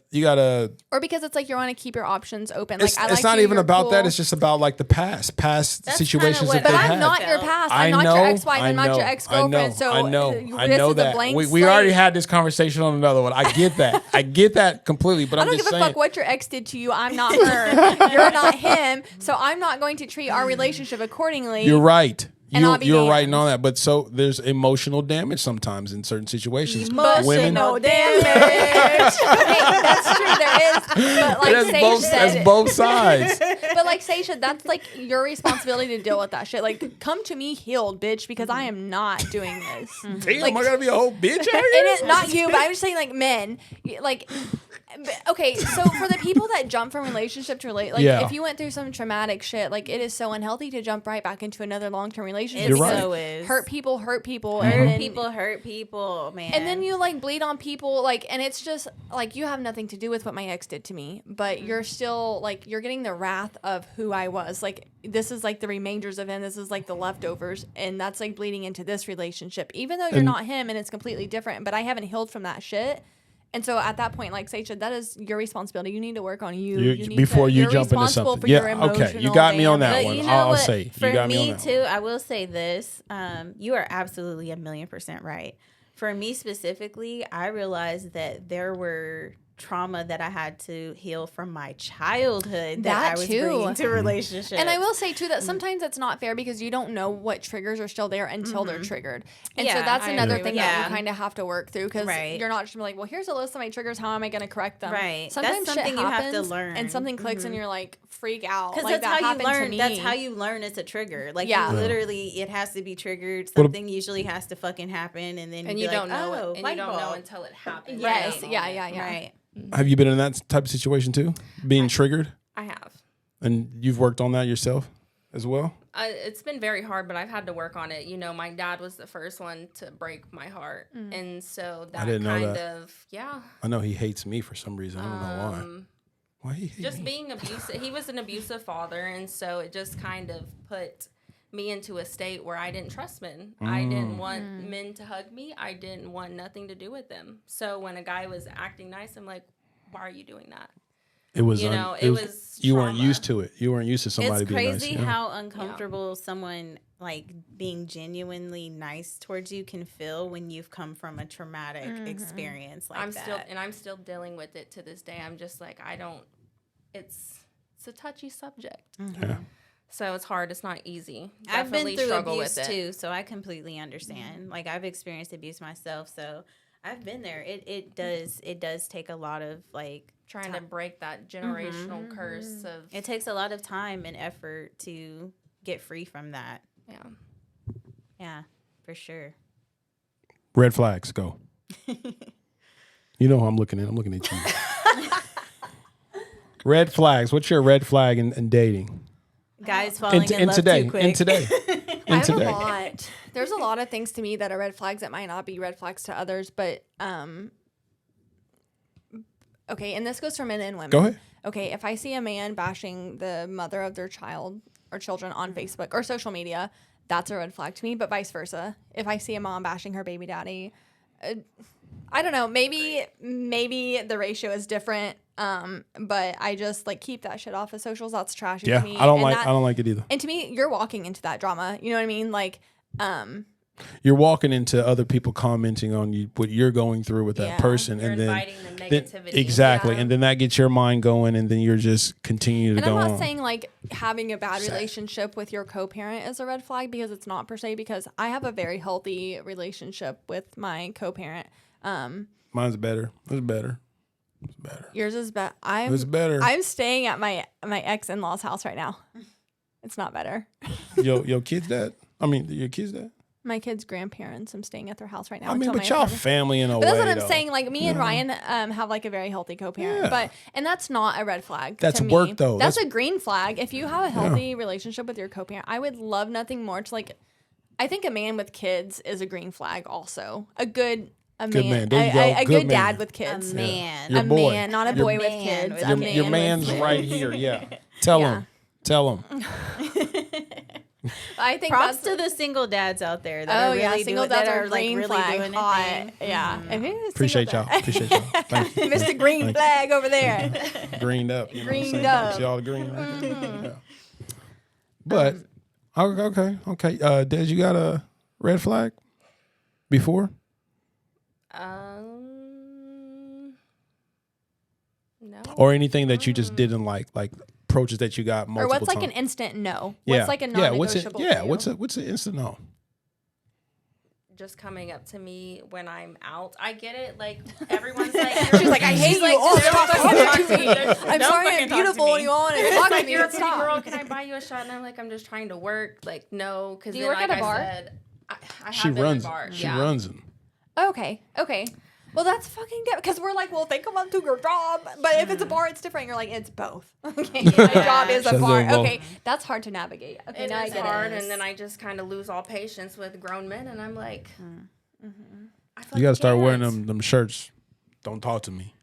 Or because it's like you want to keep your options open. It's, Like I like it's not you, even you're about cool. that. It's just about like the past That's situations kinda that what they've But had. I'm not your past. I I'm not know, your ex-wife. I I'm not your know, ex-girlfriend. So I know this is that. a blank We already slate. had this conversation on another one. I get that. I get that completely. But I I'm don't just give a saying. fuck what your ex did to you. I'm not her. You're not him. So I'm not going to treat our relationship accordingly. You're right. And I'll be You're right damned. in all that. But so there's emotional damage sometimes in certain situations. Emotional damage. Okay, that's true. There is. But like Sage That's said, both sides. but like Sage said, that's like your responsibility to deal with that shit. Like, come to me healed, bitch, because I am not doing this. Damn, Like- I gotta be a whole bitch out here. It is not you, but I'm just saying, like, men, like, okay, so for the people that jump from relationship to like, Yeah. if you went through some traumatic shit, like, it is so unhealthy to jump right back into another long-term relationship. It You're right. so is. Hurt people, and Hurt then- people, hurt people, man. And then you like bleed on people, like, and it's just like you have nothing to do with what my ex did to me, but you're still like you're getting the wrath of who I was. Like, this is like the remainders of him. This is like the leftovers, and that's like bleeding into this relationship. Even though you're And- not him, and it's completely different, but I haven't healed from that shit. And so at that point, like Sage said, that is your responsibility. You need to work on you. need Before to, you you're jump into responsible something. for your Yeah, okay. You emotional got me on that damage. But one. you know I'll what? say, you For got me on me that too, I will say this. You are absolutely 1,000,000% right. For me specifically, I realized that there were trauma that I had to heal from my childhood that That I was too. bringing to relationships. And I will say too that sometimes it's not fair because you don't know what triggers are still there until they're triggered, and so Yeah, that's I another agree thing with that that. you kind of have to work through because Right. you're not just gonna be like, well, here's a list of my triggers. How am I going to correct them? Right. That's Sometimes something shit you have to happens learn. and something clicks and you're like freak out. Because Like, that's that how you happened to learn. me. That's how you learn it's a trigger. Like, Yeah. you literally, it has to be triggered. But- Something usually has to fucking happen, and then And be you like, don't know oh, it. And light you don't know bulb. until it happens. Yes. Right. Yeah. Right. Have you been in that type of situation too? Being triggered? I have. And you've worked on that yourself as well? It's been very hard, but I've had to work on it. You know, my dad was the first one to break my heart. And so that didn't know kind that. of, yeah. I know he hates me for some reason. I don't know why. Why he hate Just me? being abusive. He was an abusive father. And so it just kind of put me into a state where I didn't trust men. I didn't want men to hug me. I didn't want nothing to do with them. So when a guy was acting nice, I'm like, why are you doing that? It was, You know, it was you weren't trauma. used to it. You weren't used to somebody It's being crazy nice. Yeah. how uncomfortable someone like being genuinely nice towards you can feel when you've come from a traumatic experience like that. I'm still dealing with it to this day. I'm just like, it's a touchy subject. Yeah. So it's hard. It's not easy. I've been Definitely through struggle abuse with it. too, so I completely understand. Like, I've experienced abuse myself, so I've been there. It does take a lot of like Trying to break that generational curse of it takes a lot of time and effort to get free from that. yeah. Yeah, for sure. Red flags, go. You know who I'm looking at. I'm looking at you. Red flags. What's your red flag in dating? Guys falling in love today. too quick. In today. I In have a today. lot. There's a lot of things to me that are red flags that might not be red flags to others, but okay, and this goes for men and women. Go ahead. Okay, if I see a man bashing the mother of their child or children on Facebook or social media, that's a red flag to me, but vice versa. If I see a mom bashing her baby daddy, I don't know, maybe the ratio is different, but I just like keep that shit off of socials. That's trashy Yeah, to me. I don't And like it either. and to me, you're walking into that drama. You know what I mean? Like, You're walking into other people commenting on you what you're going through with that Yeah. person, You're and inviting the then negativity. exactly, Yeah. and then that gets your mind going, and then you're just continue to and go I'm not on. saying like having a bad relationship with your co-parent is a red flag because it's not per se, because I have a very healthy relationship with my co-parent. Mine's better. It's better. It's better. Yours is better. It's better. I'm staying at my ex-in-law's house right now. It's not better. Your kids dad? I mean, your kids dad? My kids' grandparents. I'm staying at their house right now. I mean, until but my y'all apartment- family in a But way. that's what I'm though. saying. Like me and Ryan have like a very healthy co-parent, Yeah. and that's not a red flag. That's to me. work, though. That's That's- a green flag. If you have a healthy relationship with your co-parent, I would love nothing more to like. I think a man with kids is a green flag. Also, a good man. There you go. a Good good dad man. with kids. A man. Your A boy. man, not a Your- boy with man kids. with A your- man Your with man's kids. right here. Yeah. Tell Yeah. him. Tell him. I think Props that's to the single dads out there that are really single doing, dads that are are like green really flag doing hot. it. Yeah. If you're a Appreciate single y'all. Appreciate y'all. Thank you. Mr. Green flag over there. Greened up. You know Greened what I'm saying? up. See all the green right there? Yeah. But, okay. Des, you got a red flag before? No. Or anything that you just didn't like approaches that you got Or multiple what's like times? an instant no? Yeah. What's like a Yeah, what's it? non-negotiable? Yeah, for you? what's an instant no? Just coming up to me when I'm out. I get it. Like everyone's like, She's like, I hate you. Oh, stop talking to me. I'm Don't sorry fucking I'm talk to beautiful me. and you want to talk to like me. you're a but pretty stop. girl. Can I buy you a shot? And I'm like, I'm just trying to work. Like, no, because Do you then, work like at a I bar? said, I She have been runs. at bars. She Yeah. runs them. Okay. Well, that's fucking different because we're like, well, they come up to your job, but if it's a bar, it's different. You're like, it's both. Okay, my job is a Should've bar. done both. Okay, that's hard to navigate. Okay, It now I is get hard, it. and then I just kind of lose all patience with grown men, and I'm like, I You got to start wearing can't. them shirts. Don't talk to me.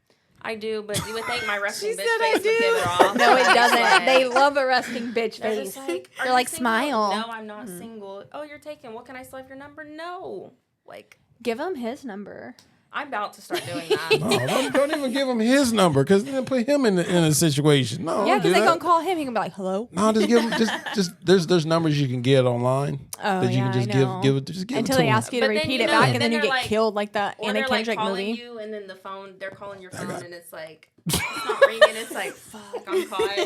I do, but you would think my resting bitch said I face would give it off. No, it But doesn't. like, They love a resting bitch they're face. just like, are They're you like, single? smile. No, I'm not single. Oh, you're taken. Well, can I still have your number? No. Like, Give him his number. I'm about to start doing that. No, don't even give him his number because then put him in a situation. No, Yeah, don't do because they that. gonna call him. He can be like, "Hello." No, just give him just there's numbers you can get online Oh, that you yeah, can just I know. give it just give Until it to they him. ask you to But then, repeat you it know, back, and and then then you they're get like- killed like the Or Anna they're like Kendrick calling movie. you, and then they're calling your phone, and it's like it's not ringing. It's like, fuck, I'm caught.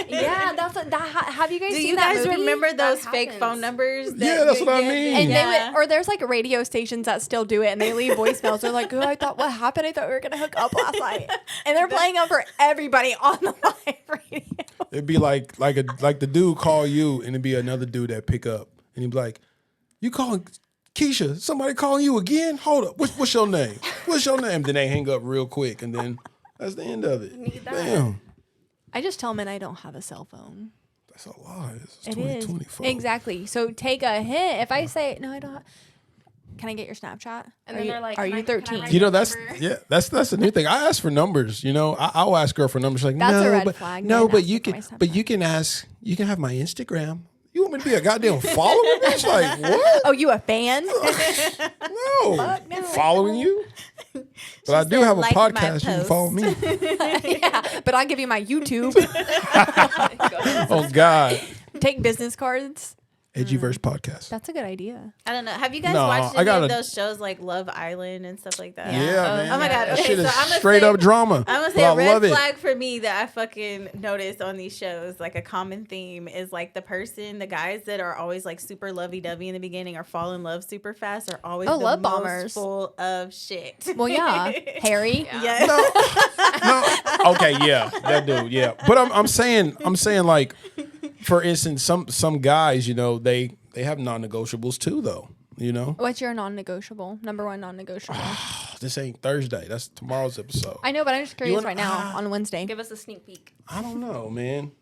Yeah, that's have you guys Do seen you that guys movie? remember That those fake happens. phone numbers? Yeah, that's you what I get? mean. And Yeah. they would, or there's like radio stations that still do it, and they leave voicemails. They're like, "Oh, I thought what happened? I thought we were gonna hook up last night," and they're playing them for everybody on the live radio. It'd be like the dude call you and it'd be another dude that pick up and he'd be like, "You calling Keisha? Somebody calling you again? Hold up, what's your name? What's your name?" Then they hang up real quick and then that's the end of it. Need that. Damn, I just tell men I don't have a cell phone. that's a lie. It's It is 2024. exactly. So take a hint. If I say no, I don't. Can I get your Snapchat? And Are then you, they're like, "Are "Can you I- can I 13?" write You know Number. that's the new thing. I ask for numbers. You know, I'll ask her for numbers. She's like, That's a no, red but flag, no, man, but asking you for can, my but Snapchat. you can ask. You can have my Instagram. You want me to be a goddamn follower? Bitch? Like what? Oh, you a fan? No, no. following you. But I do said, have a "Like my podcast. You can follow me. Yeah, but I'll give you my YouTube. Oh God, Take business cards. Edgyverse podcast. That's a good idea. I don't know. Have you guys No, watched I any gotta- of those shows like Love Island and stuff like that? Yeah, man. Oh my God. That Okay, shit so is I'm gonna straight say- up drama. I'm gonna But say I a red love it. flag for me that I fucking noticed on these shows, like a common theme is like the guys that are always like super lovey dovey in the beginning or fall in love super fast are always Oh, the love most bombers. full of shit. Well, yeah, Harry. Yeah. No. Okay, yeah, that dude, yeah. But I'm saying like, for instance, some guys, you know, they have non-negotiables too, though. You know, What's your non-negotiable? Number one non-negotiable. this ain't Thursday. That's tomorrow's episode. I know, but I'm just curious wanna- right now on Wednesday. Give us a sneak peek. I don't know, man.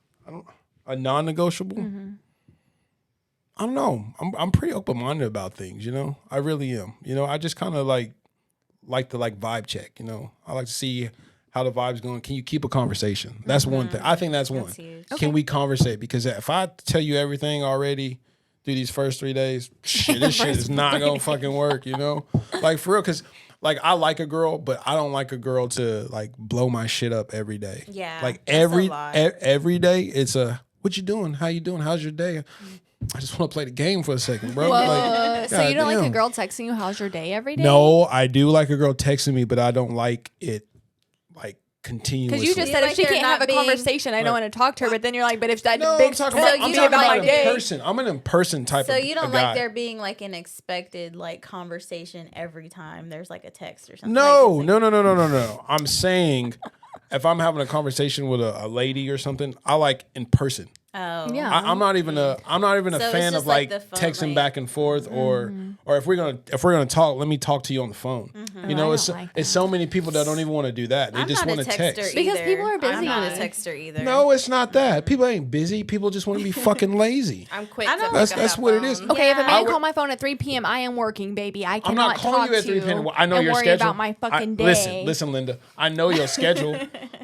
A non-negotiable. I don't know. I'm pretty open-minded about things. You know, I really am. You know, I just kind of like to vibe check. You know, I like to see how the vibe's going. Can you keep a conversation? That's one thing. I think that's one. That's huge. Can we conversate? Because if I tell you everything already through these first 3 days, shit, this shit is not gonna fucking work. You know, like for real. Because like I like a girl, but I don't like a girl to like blow my shit up every day. Yeah, like that's a every lot. every day, it's a what you doing? How you doing? How's your day? I just want to play the game for a second, bro. Like, So you don't like a goddamn. girl texting you, "How's your day?" every day? No, I do like a girl texting me, but I don't like it like continuously. Because you just You said if like she they're can't have not a being- conversation, I don't want to talk to her. But then you're like, but if that no, big I'm talking text about, I'm be talking about my about day. in person. I'm an in person type So of you don't a like guy. there being like an expected like conversation every time there's like a text or something. No, Like, no. I'm saying if I'm having a conversation with a lady or something, I like in person. Oh Yeah. I'm not even a So it's fan just of like like the phone, texting like- back and forth or if we're gonna talk, let me talk to you on the phone. You know, I it's don't like it's so many people that don't even want to do that. They I'm just not want a to texter text. Because either. people are busy. I'm not a texter either. No, it's not that. People ain't busy. People just want to be fucking lazy. I'm quick I to don't- pick up That's that what it is. phone. Okay, if a Yeah. man I would- call my phone at 3 p.m., I am working, baby. I I'm cannot not calling talk you at to 3 p.m. I know and your worry schedule. about my fucking day. Listen, Linda. I know your schedule,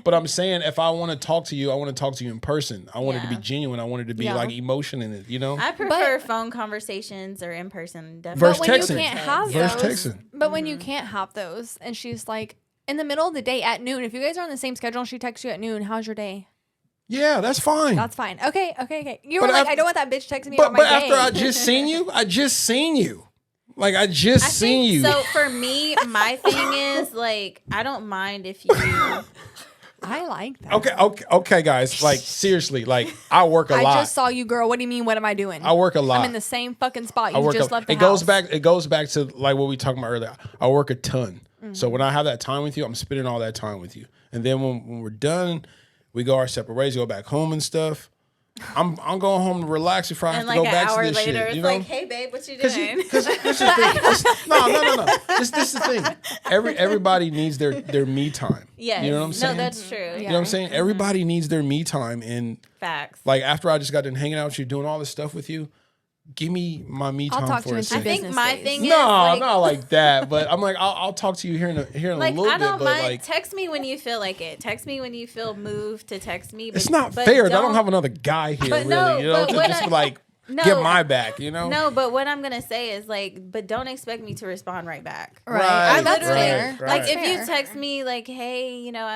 But I'm saying if I want to talk to you, I want to talk to you in person. I want it to be Yeah. genuine. I want it to be Yeah. like emotion in it, you know? I prefer phone conversations or in person. Versus But when texting. you can't have Versus those, texting. but when you can't have those, and she's like in the middle of the day at noon. If you guys are on the same schedule, and she texts you at noon. How's your day? Yeah, that's fine. That's fine. Okay. You But were like, after- I don't want that bitch texting me but about my after day. I just seen you. Like I just seen you. So for me, my thing is like I don't mind if you. I like that. Okay, guys. Like seriously, like I work a I lot. just saw you, girl. What do you mean? What am I doing? I work a lot. I'm in the same fucking spot. I You work just a, left the it house. goes back to like what we talked about earlier. I work a ton. Mm-hmm. So when I have that time with you, I'm spending all that time with you. And then when we're done, we go our separate ways, go back home and stuff. I'm going home to relax before I have And to like go an back hour to this later, shit. it's You know? like, "Hey, babe, what you doing?" Because this is the thing. No. This is the thing. Everybody needs their me time. Yes. You know what I'm saying? No, that's true. You know what I'm saying? Everybody needs their me time. And Facts. like after I just got done hanging out with you, doing all this stuff with you, give me my me I'll time talk to for you a in second. I think business my days. thing is No, like, not like that. But I'm like, I'll talk to you here in a like little I bit. don't But mind. like, Text me when you feel like it. Text me when you feel moved to text me. But, it's not but fair. I don't have another guy here, But really. no, You know, but to what just I- like No. get my back. You know? No, but what I'm gonna say is like, but don't expect me to respond right back. Right. Right, That's literally- fair. right. Like That's if you fair. text me like, hey, you know,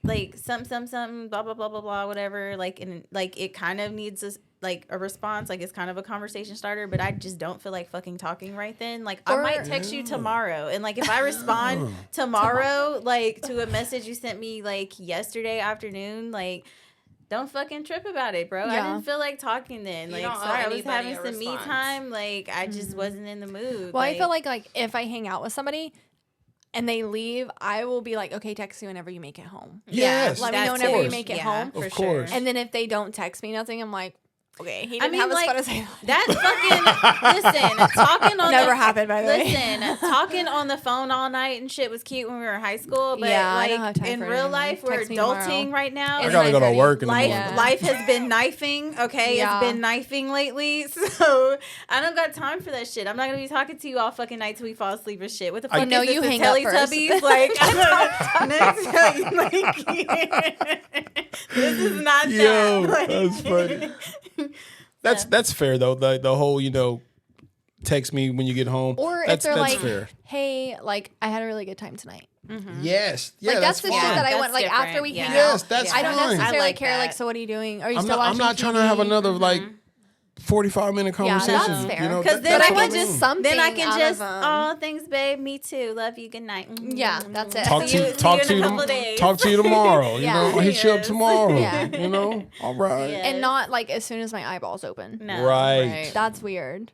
like something, blah blah blah blah blah, whatever. Like and like it kind of needs a response. Like it's kind of a conversation starter, but I just don't feel like fucking talking right then. Like I Or- might text you tomorrow, and like if I respond tomorrow, like to a message you sent me like yesterday afternoon, like. Don't fucking trip about it, bro. I Yeah. didn't feel like talking then. You Like, don't owe sorry, I was anybody having a some me response. time. Like, I just wasn't in the mood. Well, I feel like if I hang out with somebody and they leave, I will be like, okay, text me whenever you make it home. Yes, Let me that know whenever you too. make it Yeah, home. for Of course. sure. And then if they don't text me nothing, I'm like, okay, he I didn't mean, have his like, phone to say That fucking listen, talking on Never the, happened, by the way. Listen, talking on the phone all night and shit was cute when we were in high school, but Yeah, I don't have like time in for it real anymore. life, we're Text me tomorrow. adulting right now. I It's gotta go to 9:30. work in the Life, morning. Yeah. life has been knifing, okay? Yeah. It's been knifing lately, so I don't got time for that shit. I'm not gonna be talking to you all fucking night till we fall asleep or shit. What the fuck You know is this, you the hang up first. Teletubbies? Like, next time, like, this is not Yo, that. Like, that's funny. That's fair though. The whole text me when you get home. Or that's, if they're that's like, fair. hey, like I had a really good time tonight. Yes, yeah, Like that's the fine. shit that I That's want. Like after we different. hang Yeah. out, Yes, that's I don't fine. necessarily I like care. Like, that. so what are you doing? Are you I'm still not. watching? I'm not trying to have TV? another like 45-minute Yeah, that's conversation. fair. You know, 'Cause then that's I what can mean. just something. Then I can out just, of, oh, thanks, babe. Me too. Love you. Good night. Yeah, that's it. talk See you- to see talk you to in a you couple tom- days. talk to you tomorrow. Yeah. I'll hit you up Yes. tomorrow. Yeah. All right. Yeah. And not like as soon as my eyeballs open. No. Right. That's weird.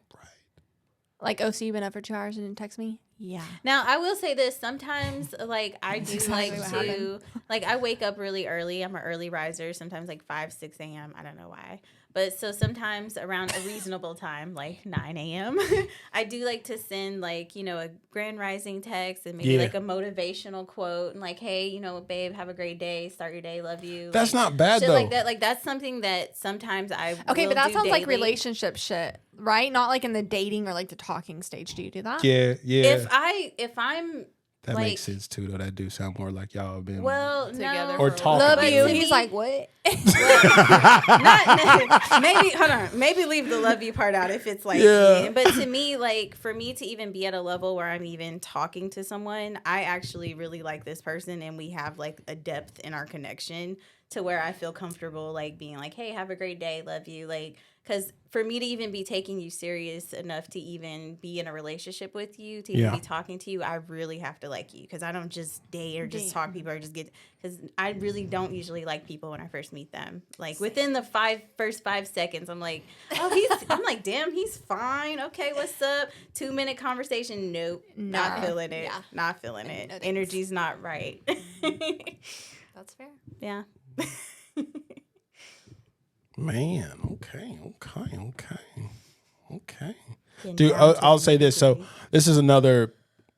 Like, oh, so you've been up for 2 hours and didn't text me? Yeah. Now I will say this. Sometimes, like I do exactly like what to, happened. like I wake up really early. I'm an early riser. Sometimes like 5, 6 a.m. I don't know why, but so sometimes around a reasonable time, like 9 a.m. I do like to send like a grand rising text and maybe Yeah. like a motivational quote and like, hey, babe, have a great day. Start your day. Love you. That's Like, not bad shit though. like that. Like that's something that sometimes I Okay, will but that do sounds like daily. relationship shit, right? Not like in the dating or like the talking stage. Do you do that? Yeah, yeah. If I'm that like- makes sense too. Though that do sound more like y'all have been. well Together no. Or for a talking. Love But you. to He's me- like, what? Not maybe hold on, maybe leave the love you part out if it's like Yeah. but to me, like for me to even be at a level where I'm even talking to someone, I actually really like this person and we have like a depth in our connection to where I feel comfortable like being like, hey, have a great day, love you, like because for me to even be taking you serious enough to even be in a relationship with you, to even Yeah. be talking to you, I really have to like you because I don't just date or just Date. talk to people or just get because I really don't usually like people when I first meet them. Like within the first 5 seconds, I'm like, oh, I'm like, damn, he's fine. Okay, what's up? 2-minute conversation. Nope, not No. feeling it. Yeah. Not feeling it. No thanks. Energy's not right. That's fair. Yeah. Man, okay. Getting Dude, down to I'll the say this. So nitty-gritty. this is another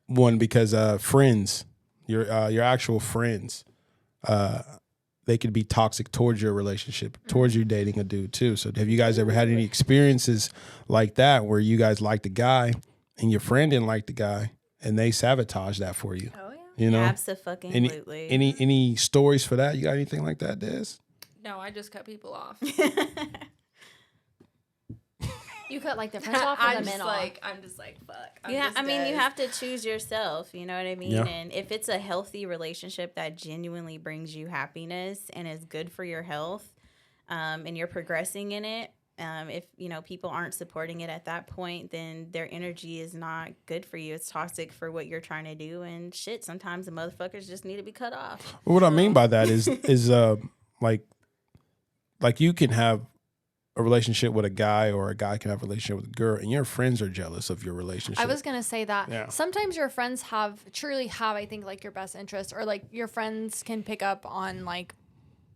one because friends, your actual friends, they could be toxic towards your relationship, towards you dating a dude too. So have you guys ever had any experiences like that where you guys liked the guy and your friend didn't like the guy and they sabotage that for you? Oh, yeah. You know, Absolutely. any stories for that? You got anything like that, Des? No, I just cut people off. You cut like the friends off or the men off? I'm just like, fuck. Yeah, I mean, you have to choose yourself, you know what I mean? Yeah. And if it's a healthy relationship that genuinely brings you happiness and is good for your health, and you're progressing in it, if, you know, people aren't supporting it at that point, then their energy is not good for you. It's toxic for what you're trying to do. And shit, sometimes the motherfuckers just need to be cut off. Well, what I mean by that is like you can have a relationship with a guy, or a guy can have a relationship with a girl, and your friends are jealous of your relationship. I was gonna say that. Yeah. Sometimes your friends truly have, I think, like your best interest, or like your friends can pick up on like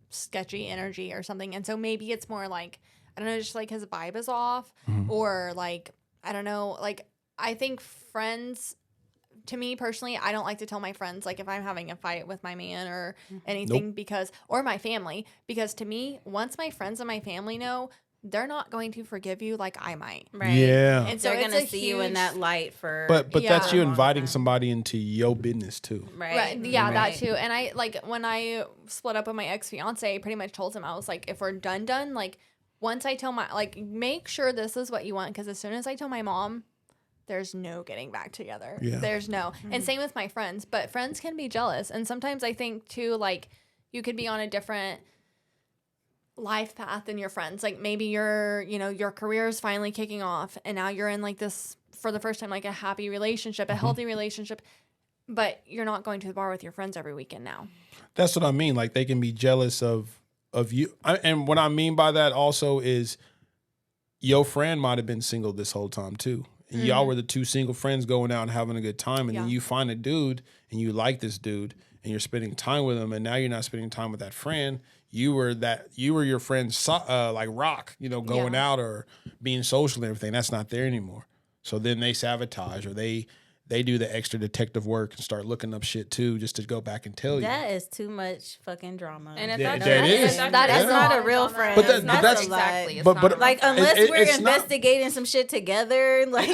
sketchy energy or something, and so maybe it's more like, I don't know, just like his vibe is off, or like, I don't know, like I think friends. To me personally, I don't like to tell my friends, like, if I'm having a fight with my man or anything, or my family, because to me, once my friends and my family know, they're not going to forgive you like I might. Right. Yeah. And so They're it's going a to see you in that light for. But that's you a long inviting time. somebody into your business too. Right. Yeah, that Right. too. And I, like, when I split up with my ex-fiance, I pretty much told him, I was like, if we're done, like, once I tell like, make sure this is what you want, because as soon as I tell my mom, there's no getting back together. Yeah. There's no. And same with my friends. But friends can be jealous. And sometimes I think, too, like, you could be on a different life path than your friends. Like, maybe your career is finally kicking off, and now you're in, like, this, for the first time, like, a happy relationship, a healthy relationship. But you're not going to the bar with your friends every weekend now. That's what I mean. Like, they can be jealous of you. And what I mean by that also is your friend might have been single this whole time too. And y'all were the two single friends going out and having a good time. And then you find a dude and you like this dude and you're spending time with him. And now you're not spending time with that friend. You were your friend's like rock, you know, going out or being social and everything. That's not there anymore. So then they sabotage, or they do the extra detective work and start looking up shit too, just to go back and tell you. That is too much fucking drama. And if That that's is. That's not a real friend. But that's exactly. but Like, unless we're it's not- investigating some shit together, like,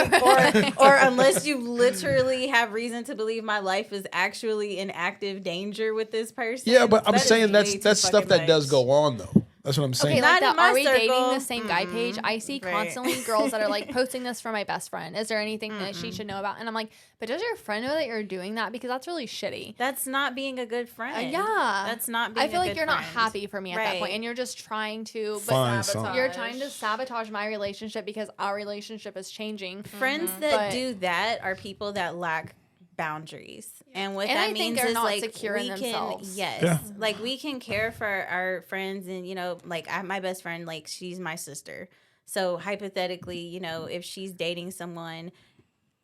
or unless you literally have reason to believe my life is actually in active danger with this person. Yeah, but I'm that is saying way too that's stuff fucking that does much. go on though. That's what I'm saying. Okay, Not like in that. my Are we dating circle. the same guy page? I see Right. constantly girls that are like, posting this for my best friend. Is there anything that she should know about? And I'm like, but does your friend know that you're doing that? Because that's really shitty. That's not being a good friend. Yeah. That's not being I feel a like good you're not friend. happy for me at that Right. point, and you're just trying to Find something. you're trying to sabotage my relationship because our relationship is changing. Friends that But- do that are people that lack boundaries. And what And that I think means they're is, not like, secure in we can, themselves. yes, Yeah. like, we can care for our friends, and, you know, like, my best friend, like, she's my sister. So hypothetically, you know, if she's dating someone,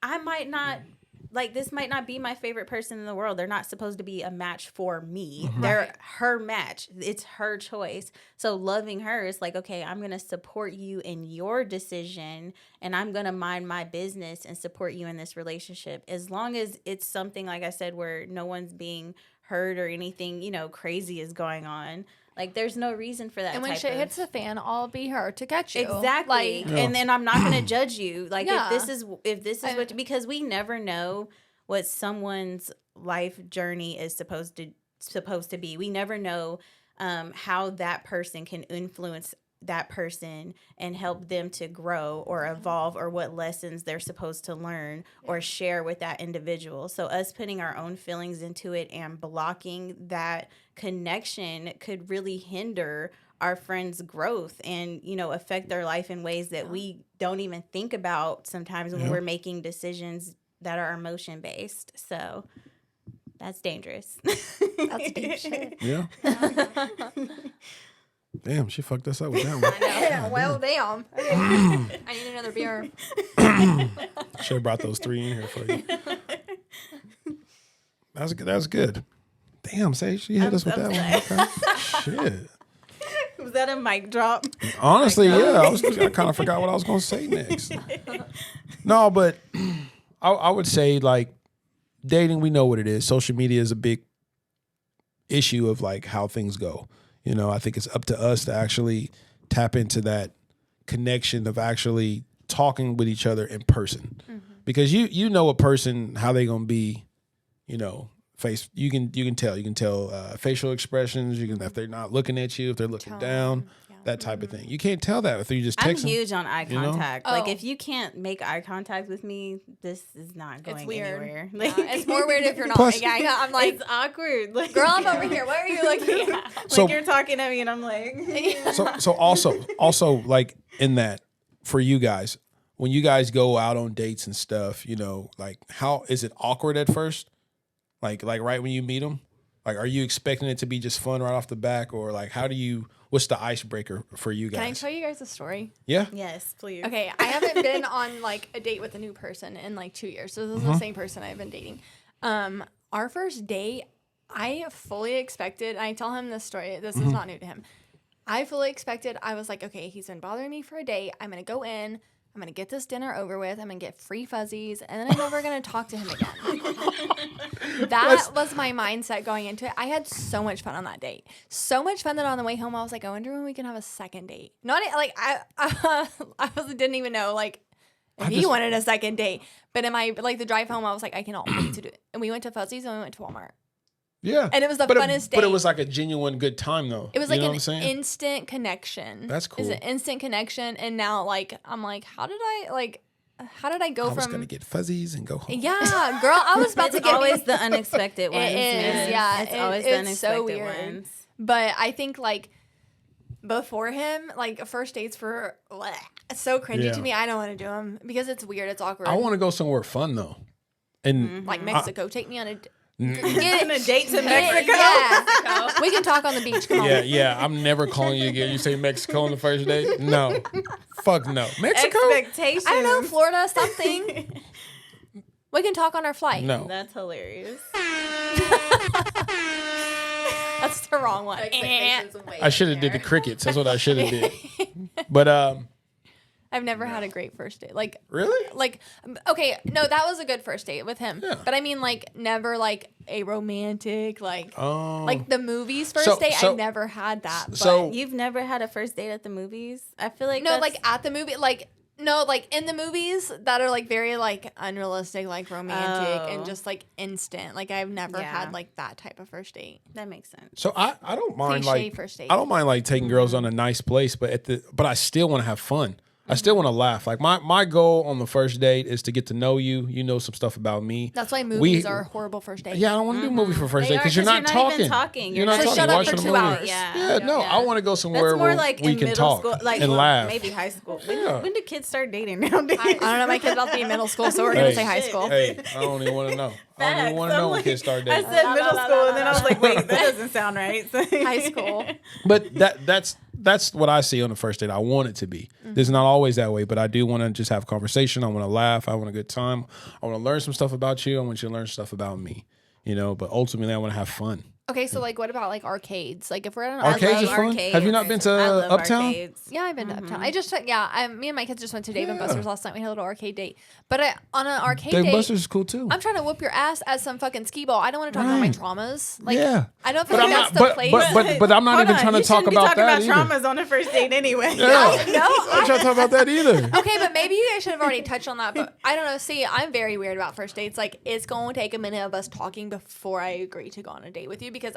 I might not, like, this might not be my favorite person in the world. They're not supposed to be a match for me. They're her match. It's her choice. So loving her is like, okay, I'm going to support you in your decision, and I'm going to mind my business and support you in this relationship. As long as it's something, like I said, where no one's being hurt or anything, you know, crazy is going on. Like, there's no reason for that. And when type shit of- hits the fan, I'll be her to catch you. Exactly. Like, And then I'm not going to judge you. Like, Yeah. if this is what, because we never know what someone's life journey is supposed to be. We never know how that person can influence that person and help them to grow or evolve, or what lessons they're supposed to learn or share with that individual. So us putting our own feelings into it and blocking that connection could really hinder our friends' growth and, you know, affect their life in ways that we don't even think about sometimes when we're making decisions that are emotion based. So that's dangerous. that's deep shit. Yeah. Damn, she fucked us up with that one. Yeah, well, damn. I need another beer. Should have brought those 3 in here for you. That's good. That's good. Damn, say she hit us with that one. Okay. Shit. Was that a mic drop? Honestly, yeah. I kind of forgot what I was going to say next. No, but I would say, like, dating, we know what it is. Social media is a big issue of, like, how things go. You know, I think it's up to us to actually tap into that connection of actually talking with each other in person. Because you know a person, how they going to be, you know, You can tell facial expressions. You can if they're not looking at you, if they're looking down, that type of thing. You can't tell that if you just I'm texting. huge on eye you know? contact. Like Oh. if you can't make eye contact with me, this is not going It's weird. anywhere. Yeah, Like, it's more weird if you're not. Plus- Yeah, I'm like, it's awkward. Like, girl, I'm over here. What are you looking at? Like So- you're talking at me and I'm like, So also like in that for you guys, when you guys go out on dates and stuff, you know, like how is it awkward at first? Like right when you meet them, like are you expecting it to be just fun right off the back, or like what's the icebreaker for you guys? Can I tell you guys a story? Yeah. yes, please. Okay, I haven't been on like a date with a new person in like 2 years. So this is the same person I've been dating. Our first date, I fully expected, and I tell him this story. This is not new to him. I fully expected, I was like, okay, he's been bothering me for a date. I'm going to go in. I'm going to get this dinner over with. I'm going to get free fuzzies. And then I'm never going to talk to him again. That was my mindset going into it. I had so much fun on that date. So much fun that on the way home, I was like, I wonder when we can have a second date. Not like, didn't even know like if he wanted a second date. But in my, like the drive home, I was like, I cannot wait to do it. And we went to Fuzzies and we went to Walmart. Yeah. And it was the but funnest But it date. was like a genuine good time though. It was You like know an what I'm saying? instant connection. That's It was cool. an instant connection. And now like, I'm like, how did I go I was from gonna get fuzzies and go home. yeah, girl, I was about to It's get always the unexpected ones. is, man. yeah, It's it- always the it's unexpected so weird. ones. But I think like before him, like first dates were so cringy Yeah. to me. I don't want to do them because it's weird. It's awkward. I want to go somewhere fun though. And like Mexico. Take me on a On a date to Mexico. Yeah. We can talk on the beach. Come on. yeah, I'm never calling you again. You say Mexico on the first date? No. Fuck no. Mexico? Expectations. I don't know, Florida, something. We can talk on our flight. No. That's hilarious. That's the wrong one. I should have did the crickets. That's what I should have did. But I've never had a great first date. Like really? Okay, no, that was a good first date with him. Yeah. But I mean, like, never like a romantic, like Oh. like the movies first So- date. so- I never had that. But so You've never had a first date at the movies? I feel like no, that's- like at the movie, like no, like in the movies that are like very like unrealistic, like romantic and Oh. just like instant. Like I've never Yeah. had like that type of first date. that makes sense. so I don't mind Cliche like first date. I don't mind like taking girls on a nice place, but I still want to have fun. I still want to laugh. Like my goal on the first date is to get to know you. You know some stuff about me. That's why movies are horrible first dates. Yeah, I don't want to do a movie for first They date are, because you're 'cause not you're not talking. even talking. You're You're not not- talking. So shut up Watching for a 2 movie. hours. Yeah, no, I want to go somewhere That's more where like we in can middle talk school, like and well, laugh. maybe high school. Yeah. When do kids start dating nowadays? I don't know. My kid's about to be in middle school, so we're gonna Hey. say high school. Hey, I don't even want to know. I don't even want to know when kids start I dating. said middle school, and then I was like, wait, that doesn't sound right. So- High school. But that's what I see on the first date. I want it to be. It's not always that way, but I do want to just have conversation. I want to laugh. I want a good time. I want to learn some stuff about you. I want you to learn stuff about me. You know, but ultimately, I want to have fun. Okay, so like, what about like arcades? Like, if we're at an Arcades arcade, is fun. Have you not been to I love Uptown? arcades. yeah, I've been to Uptown. I just me and my kids just went to Dave and Yeah. Buster's last night. We had a little arcade date, but on an arcade Dave date, Buster's is cool too. I'm trying to whoop your ass as some fucking skee ball. I don't want to talk about my Right. traumas. Like, Yeah. I don't feel But like I'm that's not. the place. But I'm not Hold even on, trying you to talk shouldn't be about talking that about either. traumas on a first date anyway. Yeah. No, I'm not trying to talk about that either. Okay, but maybe you guys should have already touched on that. But I don't know. See, I'm very weird about first dates. Like, it's going to take a minute of us talking before I agree to go on a date with you because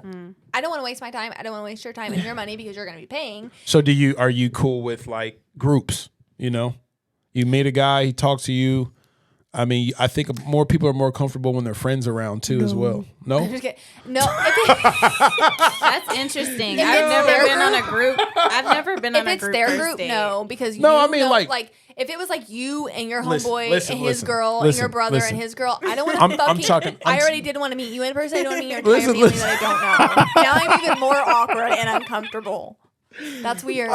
I don't want to waste my time. I don't want to waste your time and your money because you're going to be paying. So are you cool with like groups? You know, you meet a guy, he talks to you. I mean, I think more people are more comfortable when their friends around too as well. No, Just kidding. No, if That's interesting. If I've it's never their been on a group. I've never been on a it's group their first group, date. no, because No, you I mean, know, like- if it was like you and your Listen, homeboy listen, and his listen, girl and listen, your brother listen. and his girl, I don't want to I'm fucking. talking- I I'm- already didn't want to meet you in person. I don't want to meet your entire Listen, family listen. that I don't know. Now I'm even more awkward and uncomfortable. That's weird.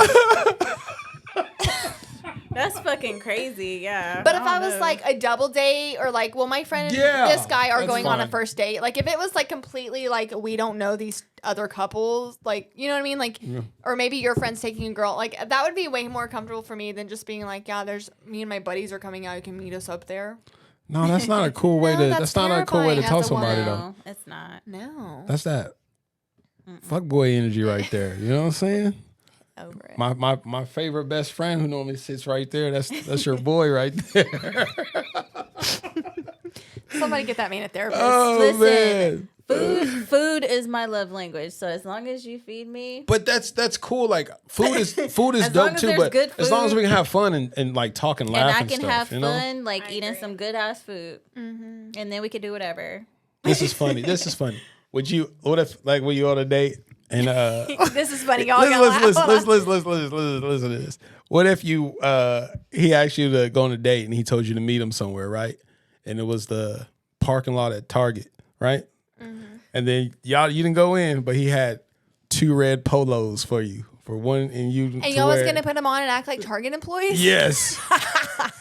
That's fucking crazy. Yeah. But if I don't was know. like a double date or like, well, my friend and Yeah, this guy are that's going on a fine. first date. Like, if it was like completely like we don't know these other couples, like, you know what I mean? Like, or maybe your friend's taking a girl. Like, that would be way more comfortable for me than just being like, yeah, there's me and my buddies are coming out. You can meet us up there. no, that's not a cool way No, to. that's That's not a cool way to terrifying tell as a woman. somebody though. no, it's not. No, That's that fuck boy energy right there. You know what I'm saying? over it. My favorite best friend who normally sits right there. That's your boy right there. Somebody get that man a therapist. Oh Listen, man. Food is my love language. So as long as you feed me, But that's cool. Like food is As dope long as too. there's But good as long as food. we can have fun and like talk and and laugh I and can stuff, have you know. fun, like I eating agree. some good ass food, Mm-hmm. and then we could do whatever. This is funny. This is funny. Would you? What if like were you on a date and This is funny. Y'all listen to this. What if you he asked you to go on a date and he told you to meet him somewhere, right? And it was the parking lot at Target, right? And then you didn't go in, but he had 2 red polos for you for one, and you. And to y'all was wear. gonna put them on and act like Target employees? Yes.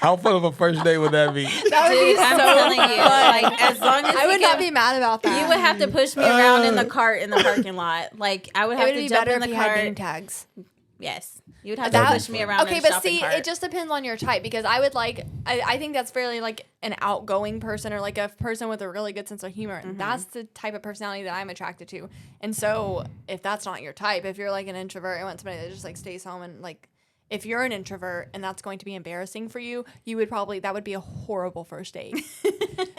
How fun of a first date would that be? That would be Dude, I'm so telling you, fun. like as long as I he would not can- be mad about that. You would have to push me around in the cart in the parking lot. Like I would It have would to be jump better in if the you had name cart. tags. Yes, you would have That'd to be push me fun. around. Okay, in the but shopping see, cart. it just depends on your type because I would like, I think that's fairly like an outgoing person or like a person with a really good sense of humor. And that's the type of personality that I'm attracted to. And so if that's not your type, if you're like an introvert and want somebody that just like stays home and like, if you're an introvert and that's going to be embarrassing for you, you would probably, that would be a horrible first date.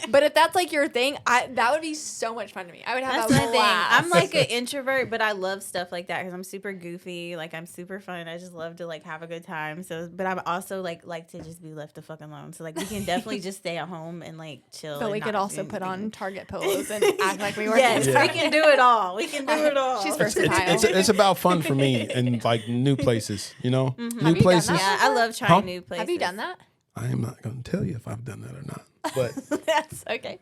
But if that's like your thing, that would be so much fun to me. I would have That's a my thing. blast. I'm like an introvert, but I love stuff like that because I'm super goofy. Like I'm super fun. I just love to like have a good time. So, but I'm also like to just be left the fuck alone. So like we can definitely just stay at home and like chill. But and we not could also do put on anything. Target pillows and act like we were. Yes, Yeah. we can do it all. We can do it all. She's It's, versatile. it's about fun for me and like new places, you know, new Have you done places. that? Yeah, I love trying Huh? new places. Have you done that? I am not going to tell you if I've done that or not, but That's okay.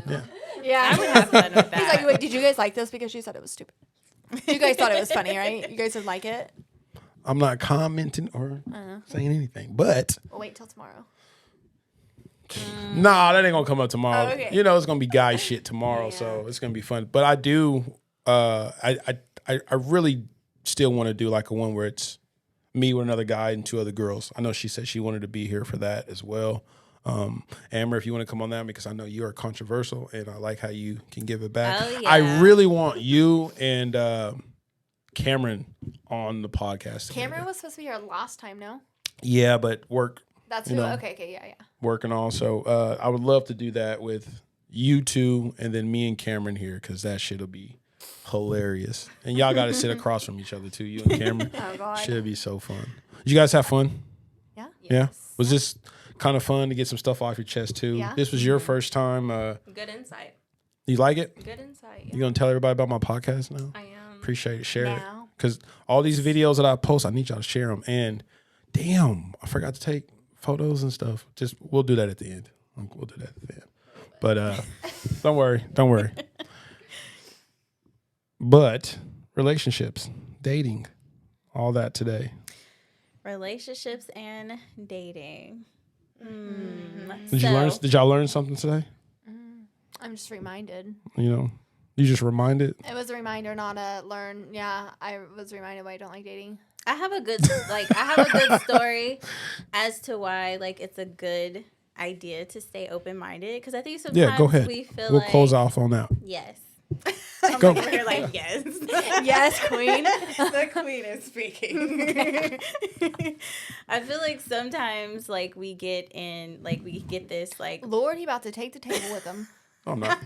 yeah. Yeah. I would have fun with that. He's like, wait, did you guys like this? Because she said it was stupid. You guys thought it was funny, right? You guys would like it? I'm not commenting or saying anything, but We'll wait till tomorrow. nah, that ain't gonna come up tomorrow. Oh, okay. You know, it's gonna be guy shit tomorrow, so it's gonna be fun. But I do, I really still want to do like a one where it's me with another guy and 2 other girls. I know she said she wanted to be here for that as well. Amber, if you want to come on that, because I know you are controversial and I like how you can give it back. Oh, yeah. I really want you and Cameron on the podcast. Cameron together. was supposed to be here last time, no? Yeah, but work That's You who. know. Okay, yeah. working on. So I would love to do that with you 2 and then me and Cameron here because that shit'll be hilarious. And y'all got to sit across from each other too, you and Cameron. Oh, God. Should be so fun. Did you guys have fun? Yeah? Yeah. Was this kind of fun to get some stuff off your chest too? Yeah. This was your first time. Good insight. You like it? Good insight. You gonna tell everybody about my podcast now? I am. Appreciate it. Share it. Now. Because all these videos that I post, I need y'all to share them. And damn, I forgot to take photos and stuff. Just we'll do that at the end. We'll do that at the end. But don't worry. But relationships, dating, all that today. relationships and dating. Did y'all learn something today? I'm just reminded. You know, you just reminded. It was a reminder, not a learn. Yeah, I was reminded why I don't like dating. I have a good story as to why like it's a good idea to stay open minded because I think sometimes Yeah, go ahead. we feel We'll like close off on that. yes. Go. We're like yes. Yes, queen. The queen is speaking. I feel like sometimes like we get this like Lord, he about to take the table with him. I'm not.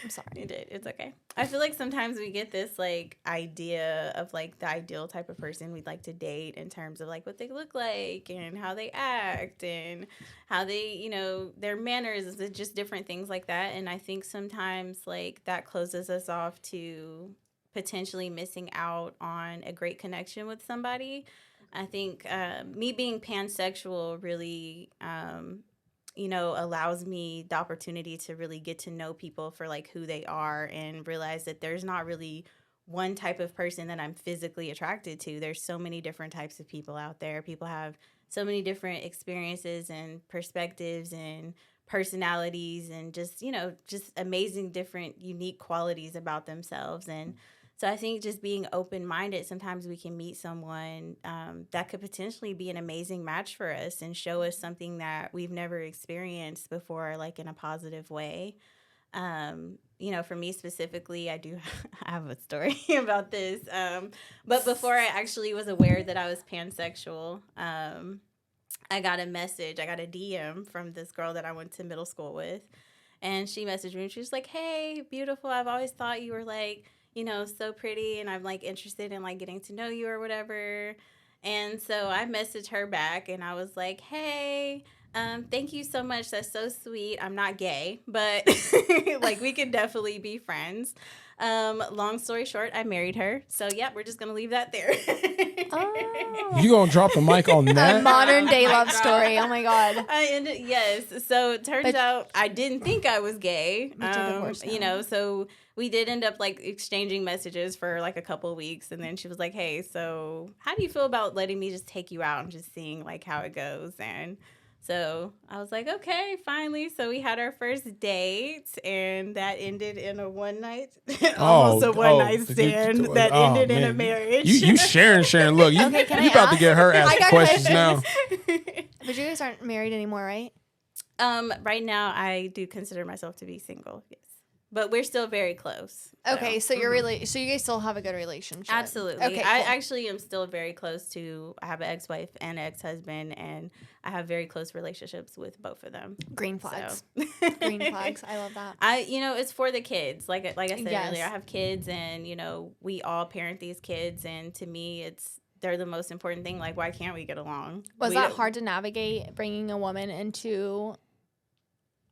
I'm sorry. you did. It's okay. I feel like sometimes we get this like idea of like the ideal type of person we'd like to date in terms of like what they look like and how they act and how they, you know, their manners and just different things like that. And I think sometimes like that closes us off to potentially missing out on a great connection with somebody. I think me being pansexual really you know, allows me the opportunity to really get to know people for like who they are and realize that there's not really one type of person that I'm physically attracted to. There's so many different types of people out there. People have so many different experiences and perspectives and personalities and just, you know, just amazing different unique qualities about themselves. And so I think just being open-minded, sometimes we can meet someone that could potentially be an amazing match for us and show us something that we've never experienced before, like in a positive way. You know, for me specifically, I do have a story about this. But before I actually was aware that I was pansexual, I got a message, I got a DM from this girl that I went to middle school with. And she messaged me and she was like, hey, beautiful. I've always thought you were like, you know, so pretty, and I'm like interested in like getting to know you or whatever. And so I messaged her back and I was like, hey, thank you so much. That's so sweet. I'm not gay, but like we could definitely be friends. Long story short, I married her. So yeah, we're just gonna leave that there. Oh. You gonna drop the mic on A that? modern day love story. Oh my God. Yes. So it turns out I didn't think I was gay. But you're divorced You now. know, so we did end up like exchanging messages for like a couple of weeks, and then she was like, hey, so how do you feel about letting me just take you out and just seeing like how it goes? And so I was like, okay, finally. So we had our first date, and that ended in a one night, almost a one night stand that ended in a marriage. You sharing. Look, you Okay, can I you about to ask? get her I asking got questions now. But you guys aren't married anymore, right? Right now, I do consider myself to be single, yes, but we're still very close. Okay, so you're really, so you guys still have a good relationship. Absolutely. Okay, I cool. actually am still very close to, I have an ex-wife and ex-husband, and I have very close relationships with both of them. Green flags. So. Green flags. I love that. It's for the kids. Like I said Yes. earlier, I have kids, and, we all parent these kids, and to me, they're the most important thing. Like, why can't we get along? Was We that don't- hard to navigate, bringing a woman into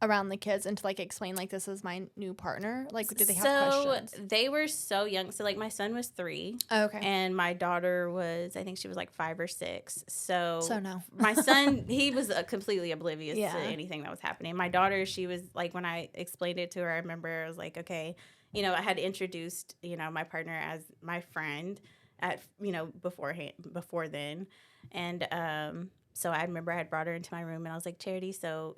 around the kids and to like explain like this is my new partner? Like, did they have questions? They were so young. So like my son was 3. Okay. And my daughter was, I think she was like 5 or 6. So no. my son, he was completely oblivious Yeah. to anything that was happening. My daughter, she was like, when I explained it to her, I remember I was like, okay, I had introduced, my partner as my friend at, before then. And so I remember I had brought her into my room and I was like, Charity, so,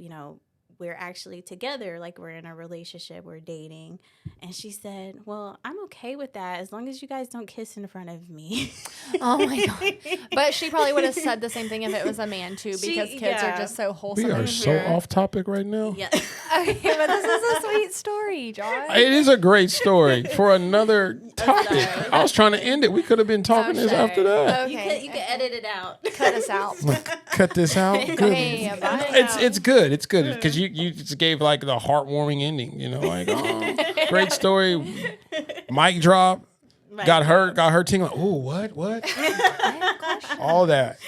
we're actually together, like we're in a relationship, we're dating. And she said, well, I'm okay with that as long as you guys don't kiss in front of me. Oh my God. But she probably would have said the same thing if it was a man too, because kids are just so wholesome. We are and so pure. off topic right now. Yeah. Okay, but this is a sweet story, Josh. It is a great story for another topic. sorry. I was trying to end it. We could have been talking this Okay. after that. Okay. You can edit it out. Cut us out. Cut this out. Good. Okay, bye. It's good. It's good because you just gave like the heartwarming ending. Like, oh, great story. Mic drop. Got her tingling. Oh, what? All that.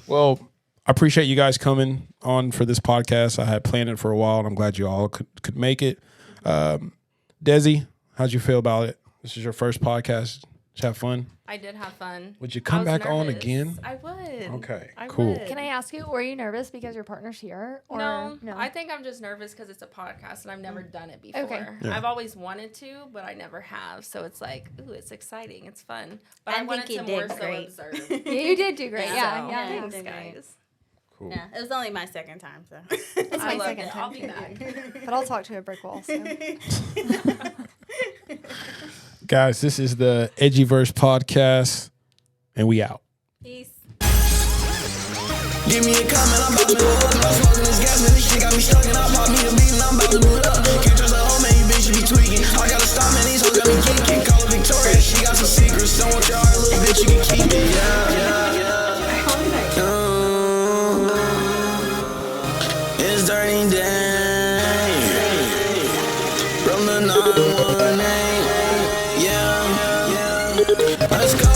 Well, I appreciate you guys coming on for this podcast. I had planned it for a while, and I'm glad you all could make it. Desi, how'd you feel about it? This is your first podcast. Did you have fun? I did have fun. Would you I come was back on nervous. again? I would. Okay, I cool. would. Can I ask you, were you nervous because your partner's here? Or No, I think I'm just nervous because it's a podcast and I've never done it before. Okay. Yeah. I've always wanted to, but I never have. So it's like, ooh, it's exciting. It's fun. But I I think wanted you to did more so great. observe. Yeah, you did do great. Yeah, So, yeah. yeah. thanks. did Thanks, great. guys. Cool. Yeah, it was only my second time, so. It's I my loved second it. time. I'll be back. But I'll talk to a brick wall. So. Guys, this is the Edgyverse podcast, and we out. Peace. Give me a comment, I'm about to blow up. I'm smoking this gas, man, this shit got me stuck. And I pop me a beat and I'm about to boot up. Can't trust a hoe, man, you bitch, you be tweaking. I gotta stop, man, these hoes got me geeking. Call her Victoria, she got some secrets. Don't want your heart, little bitch, you can keep it. It's dirty day. From the 918. Yeah. Let's go.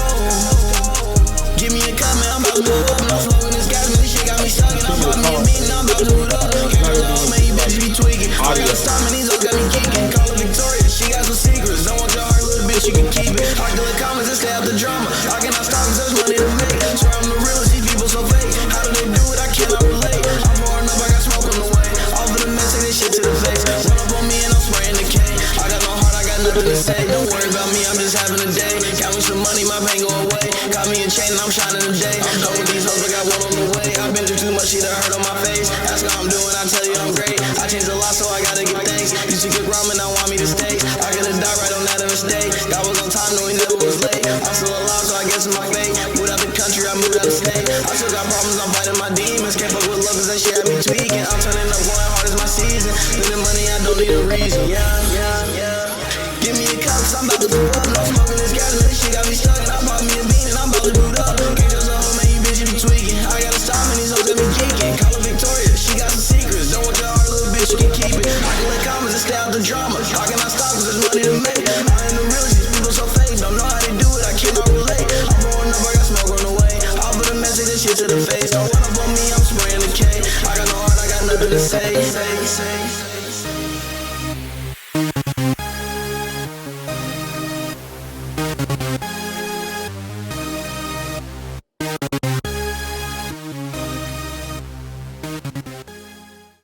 Give me a comment, I'm about to blow up. I'm smoking this gas, man, this shit got me stuck. And I'm popping me a beat and I'm about to boot up. Can't trust a hoe, man, you bitch, you be tweaking. I gotta stop, man, these hoes got me geeking. Call her Victoria, she got some secrets. Don't want your heart, little bitch, you can keep it. I kill the comments and stay out the drama. I cannot stop, cause there's money to make. Swear I'm the realest, these people so fake. How do they do it? I cannot relate. I'm pouring up, I got smoke on the way. All for the men, take this shit to the face. Run up on me and I'm spraying the K. I got no heart, I got nothing to say. Don't worry about me, I'm just having a day. Got me some money, my pain go away. Got me a chain and I'm shining today. I'm done with these hoes, I got one on the way. I've been through too much shit, I hurt on my face. Ask how I'm doing, I tell you I'm great. I changed a lot, so I gotta give thanks. Used to cook ramen, now want me to stay. I could've died right on that mistake. God was on time, no, he never was late. I'm still alive, so I guess it's my fate. Moved out the country, I moved out the state. I still got problems, I'm fighting my demons. Can't fuck with love, cause that shit had me tweaking. I'm turning up, going hard as my season. Spending money, I don't need a reason. Yeah. Give me a cup, cause I'm about to boot up. I'm smoking this gas, man, this shit got me stuck. And I pop me a bean and I'm about to boot up. Can't trust a hoe, man, you bitch, you be tweaking. I gotta stop, man, these hoes got me geeking. Call her Victoria, she got some secrets. Don't want your heart, little bitch, you can keep it. I can let drama. How can I stop? Cause there's money to make. I ain't the realest, these people so fake. Don't know how they do it, I cannot relate. I'm blowing up, I got smoke on the way. I'll put a message and shit to the face. Don't run up on me, I'm spraying the K. I got no heart, I got nothing to say.